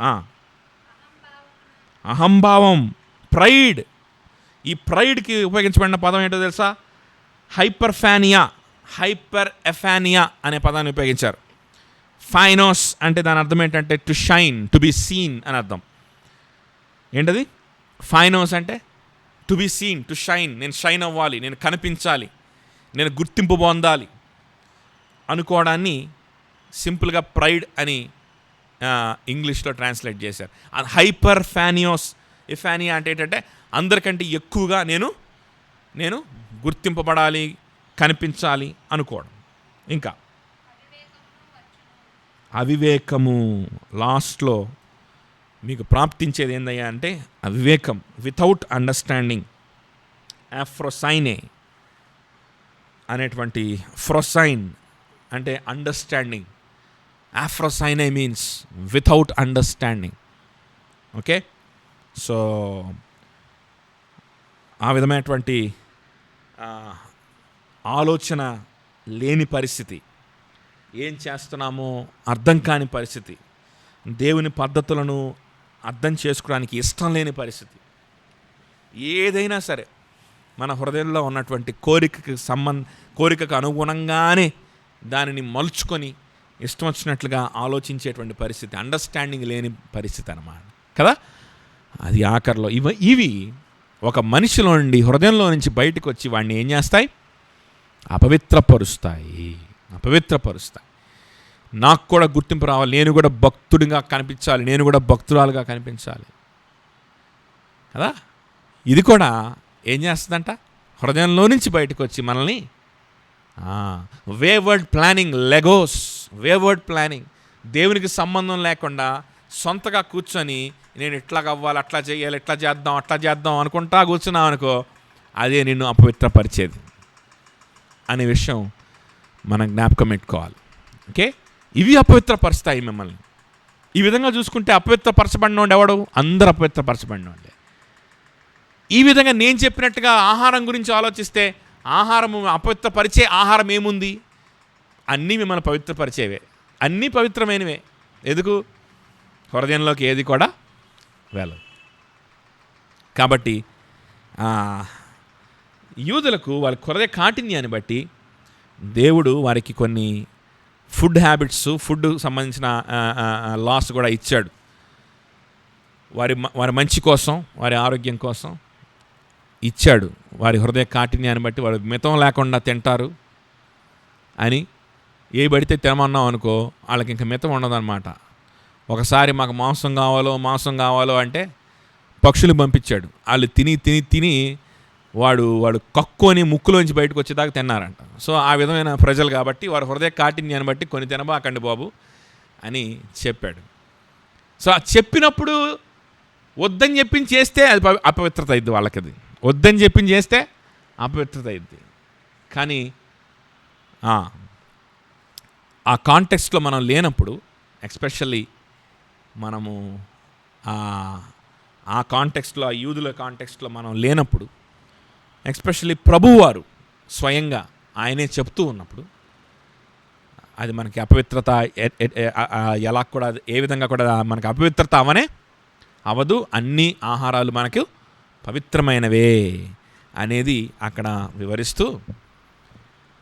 అహంభావం, ప్రైడ్. ఈ ప్రైడ్కి ఉపయోగించబడిన పదం ఏంటో తెలుసా? హైపర్ ఎఫానియా అనే పదాన్ని ఉపయోగించారు. ఫైనోస్ అంటే దాని అర్థం ఏంటంటే to shine, to be seen అని అర్థం. ఏంటది? ఫైనోస్ అంటే to be seen, to shine. నేను షైన్ అవ్వాలి, నేను కనిపించాలి, నేను గుర్తింపు పొందాలి అనుకోవడాన్ని సింపుల్గా ప్రైడ్ అని ఇంగ్లీష్లో ట్రాన్స్లేట్ చేశారు. హైపర్ ఎఫానియా అంటే ఏంటంటే అందరికంటే ఎక్కువగా నేను గుర్తింపబడాలి, కనిపించాలి అనుకోవడం. ఇంకా అవివేకము. లాస్ట్లో మీకు ప్రాప్తించేది ఏందయ్యా అంటే అవివేకం, వితౌట్ అండర్స్టాండింగ్. ఆఫ్రోసైనే అనేటువంటి, ఫ్రోసైన్ అంటే అండర్స్టాండింగ్. ఆఫ్రోసైనే means without understanding. Okay, so ఆ విధమైనటువంటి ఆలోచన లేని పరిస్థితి, ఏం చేస్తున్నామో అర్థం కాని పరిస్థితి, దేవుని పద్ధతులను అర్థం చేసుకోవడానికి ఇష్టం లేని పరిస్థితి, ఏదైనా సరే మన హృదయంలో ఉన్నటువంటి కోరికకు అనుగుణంగానే దానిని మలుచుకొని ఇష్టం వచ్చినట్లుగా ఆలోచించేటువంటి పరిస్థితి, అండర్స్టాండింగ్ లేని పరిస్థితి అన్నమాట కదా. అది ఆఖరిలో ఇవి ఒక మనిషిలో నుండి, హృదయంలో నుంచి బయటకు వచ్చి వాడిని ఏం చేస్తాయి? అపవిత్రపరుస్తాయి. నాకు కూడా గుర్తింపు రావాలి, నేను కూడా భక్తుడిగా కనిపించాలి, నేను కూడా భక్తురాలుగా కనిపించాలి కదా. ఇది కూడా ఏం చేస్తుందంట? హృదయంలో నుంచి బయటకు వచ్చి మనల్ని వేవర్డ్ ప్లానింగ్, వేవర్డ్ ప్లానింగ్, దేవునికి సంబంధం లేకుండా సొంతగా కూర్చొని నేను ఇట్లా అవ్వాలి, అట్లా చేయాలి, ఇట్లా చేద్దాం అనుకుంటా కూర్చున్నావు అనుకో, అదే నిన్ను అపవిత్రపరిచేది అనే విషయం మనం జ్ఞాపకం పెట్టుకోవాలి. ఓకే, ఇవి అపవిత్రపరుస్తాయి మిమ్మల్ని. ఈ విధంగా చూసుకుంటే అపవిత్రపరచబడినోడు ఎవడు? అందరూ అపవిత్రపరచబడినోడే. ఈ విధంగా నేను చెప్పినట్టుగా ఆహారం గురించి ఆలోచిస్తే, ఆహారము అపవిత్రపరిచే ఆహారం ఏముంది? అన్నీ మిమ్మల్ని పవిత్రపరిచేవే, అన్నీ పవిత్రమైనవే. ఎందుకు? హృదయంలోకి ఏది కూడా వెళ్ళదు. కాబట్టి యూదులకు వాళ్ళ హృదయ కాఠిన్యాన్ని బట్టి దేవుడు వారికి కొన్ని ఫుడ్ హ్యాబిట్స్, ఫుడ్ సంబంధించిన లాస్ కూడా ఇచ్చాడు. వారి మంచి కోసం, వారి ఆరోగ్యం కోసం ఇచ్చాడు. వారి హృదయ కాఠిన్యాన్ని బట్టి వారు మితం లేకుండా తింటారు అని ఏ పడితే తినమన్నాం అనుకో, వాళ్ళకి ఇంకా మితం ఉండదన్నమాట. ఒకసారి మాకు మాంసం కావాలో అంటే పక్షులు పంపించాడు. వాళ్ళు తిని వాడు కక్కుని ముక్కులోంచి బయటకు వచ్చేదాకా తిన్నారంట. సో ఆ విధమైన ప్రజలు కాబట్టి వారి హృదయ కాఠిన్యాన్ని బట్టి కొన్ని తినబాకండి బాబు అని చెప్పాడు. సో ఆ చెప్పినప్పుడు వద్దని చెప్పించి చేస్తే అది అపవిత్రత అయింది వాళ్ళకి. అది వద్దని చెప్పించి చేస్తే అపవిత్రత అయింది. కానీ ఆ కాంటెక్స్ట్లో మనం లేనప్పుడు, ఎస్పెషల్లీ మనము ఆ కాంటెక్స్ట్లో, ఆ యూదుల కాంటెక్స్ట్లో మనం లేనప్పుడు, ఎస్పెషల్లీ ప్రభువారు స్వయంగా ఆయనే చెప్తూ ఉన్నప్పుడు, అది మనకి అపవిత్రత ఎలా కూడా, ఏ విధంగా కూడా మనకి అపవిత్రత అవదు. అన్ని ఆహారాలు మనకు పవిత్రమైనవే అనేది అక్కడ వివరిస్తూ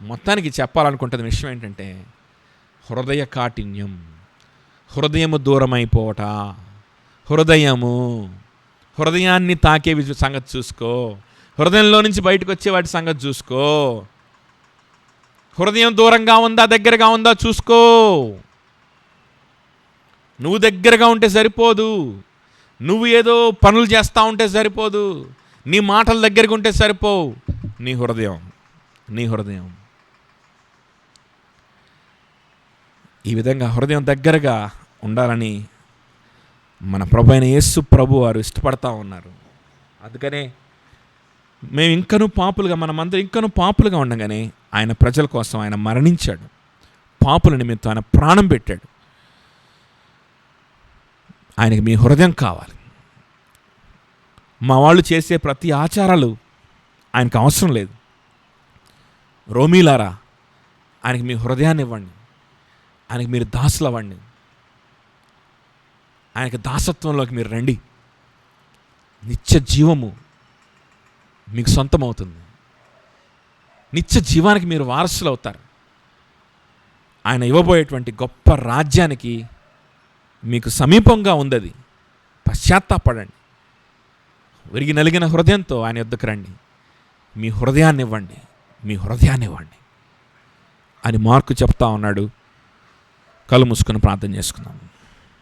మొత్తానికి చెప్పాలనుకుంటున్న విషయం ఏంటంటే, హృదయ కాఠిన్యం, హృదయము దూరమైపోవట, హృదయాన్ని తాకే సంగతి చూసుకో, హృదయంలో నుంచి బయటకు వచ్చే వాటి సంగతి చూసుకో. హృదయం దూరంగా ఉందా, దగ్గరగా ఉందా చూసుకో. నువ్వు దగ్గరగా ఉంటే సరిపోదు, నువ్వు ఏదో పనులు చేస్తూ ఉంటే సరిపోదు, నీ మాటలు దగ్గరగా ఉంటే సరిపోవు. నీ హృదయం ఈ విధంగా హృదయం దగ్గరగా ఉండాలని మన ప్రభు అయిన యేసు ప్రభు వారు ఇష్టపడతా ఉన్నారు. అందుకనే మేము మనమందరం ఇంకనూ పాపులుగా ఉండగానే ఆయన ప్రజల కోసం ఆయన మరణించాడు. పాపుల నిమిత్తం ఆయన ప్రాణం పెట్టాడు. ఆయనకి మీ హృదయం కావాలి. మా వాళ్ళు చేసే ప్రతి ఆచారాలు ఆయనకు అవసరం లేదు. రోమీలారా, ఆయనకి మీ హృదయాన్ని ఇవ్వండి, ఆయనకి మీరు దాసులు అవ్వండి, ఆయనకి దాసత్వంలోకి మీరు రండి. నిత్య జీవము మీకు సొంతమవుతుంది. నిత్య జీవానికి మీరు వారసులు అవుతారు. ఆయన ఇవ్వబోయేటువంటి గొప్ప రాజ్యానికి మీకు సమీపంగా ఉంది. పశ్చాత్తాపడండి. విరిగి నలిగిన హృదయంతో ఆయన యొద్దకు రండి. మీ హృదయాన్ని ఇవ్వండి అని మార్కు చెప్తా ఉన్నాడు. కళ్ళు మూసుకొని ప్రార్థన చేసుకుందాం.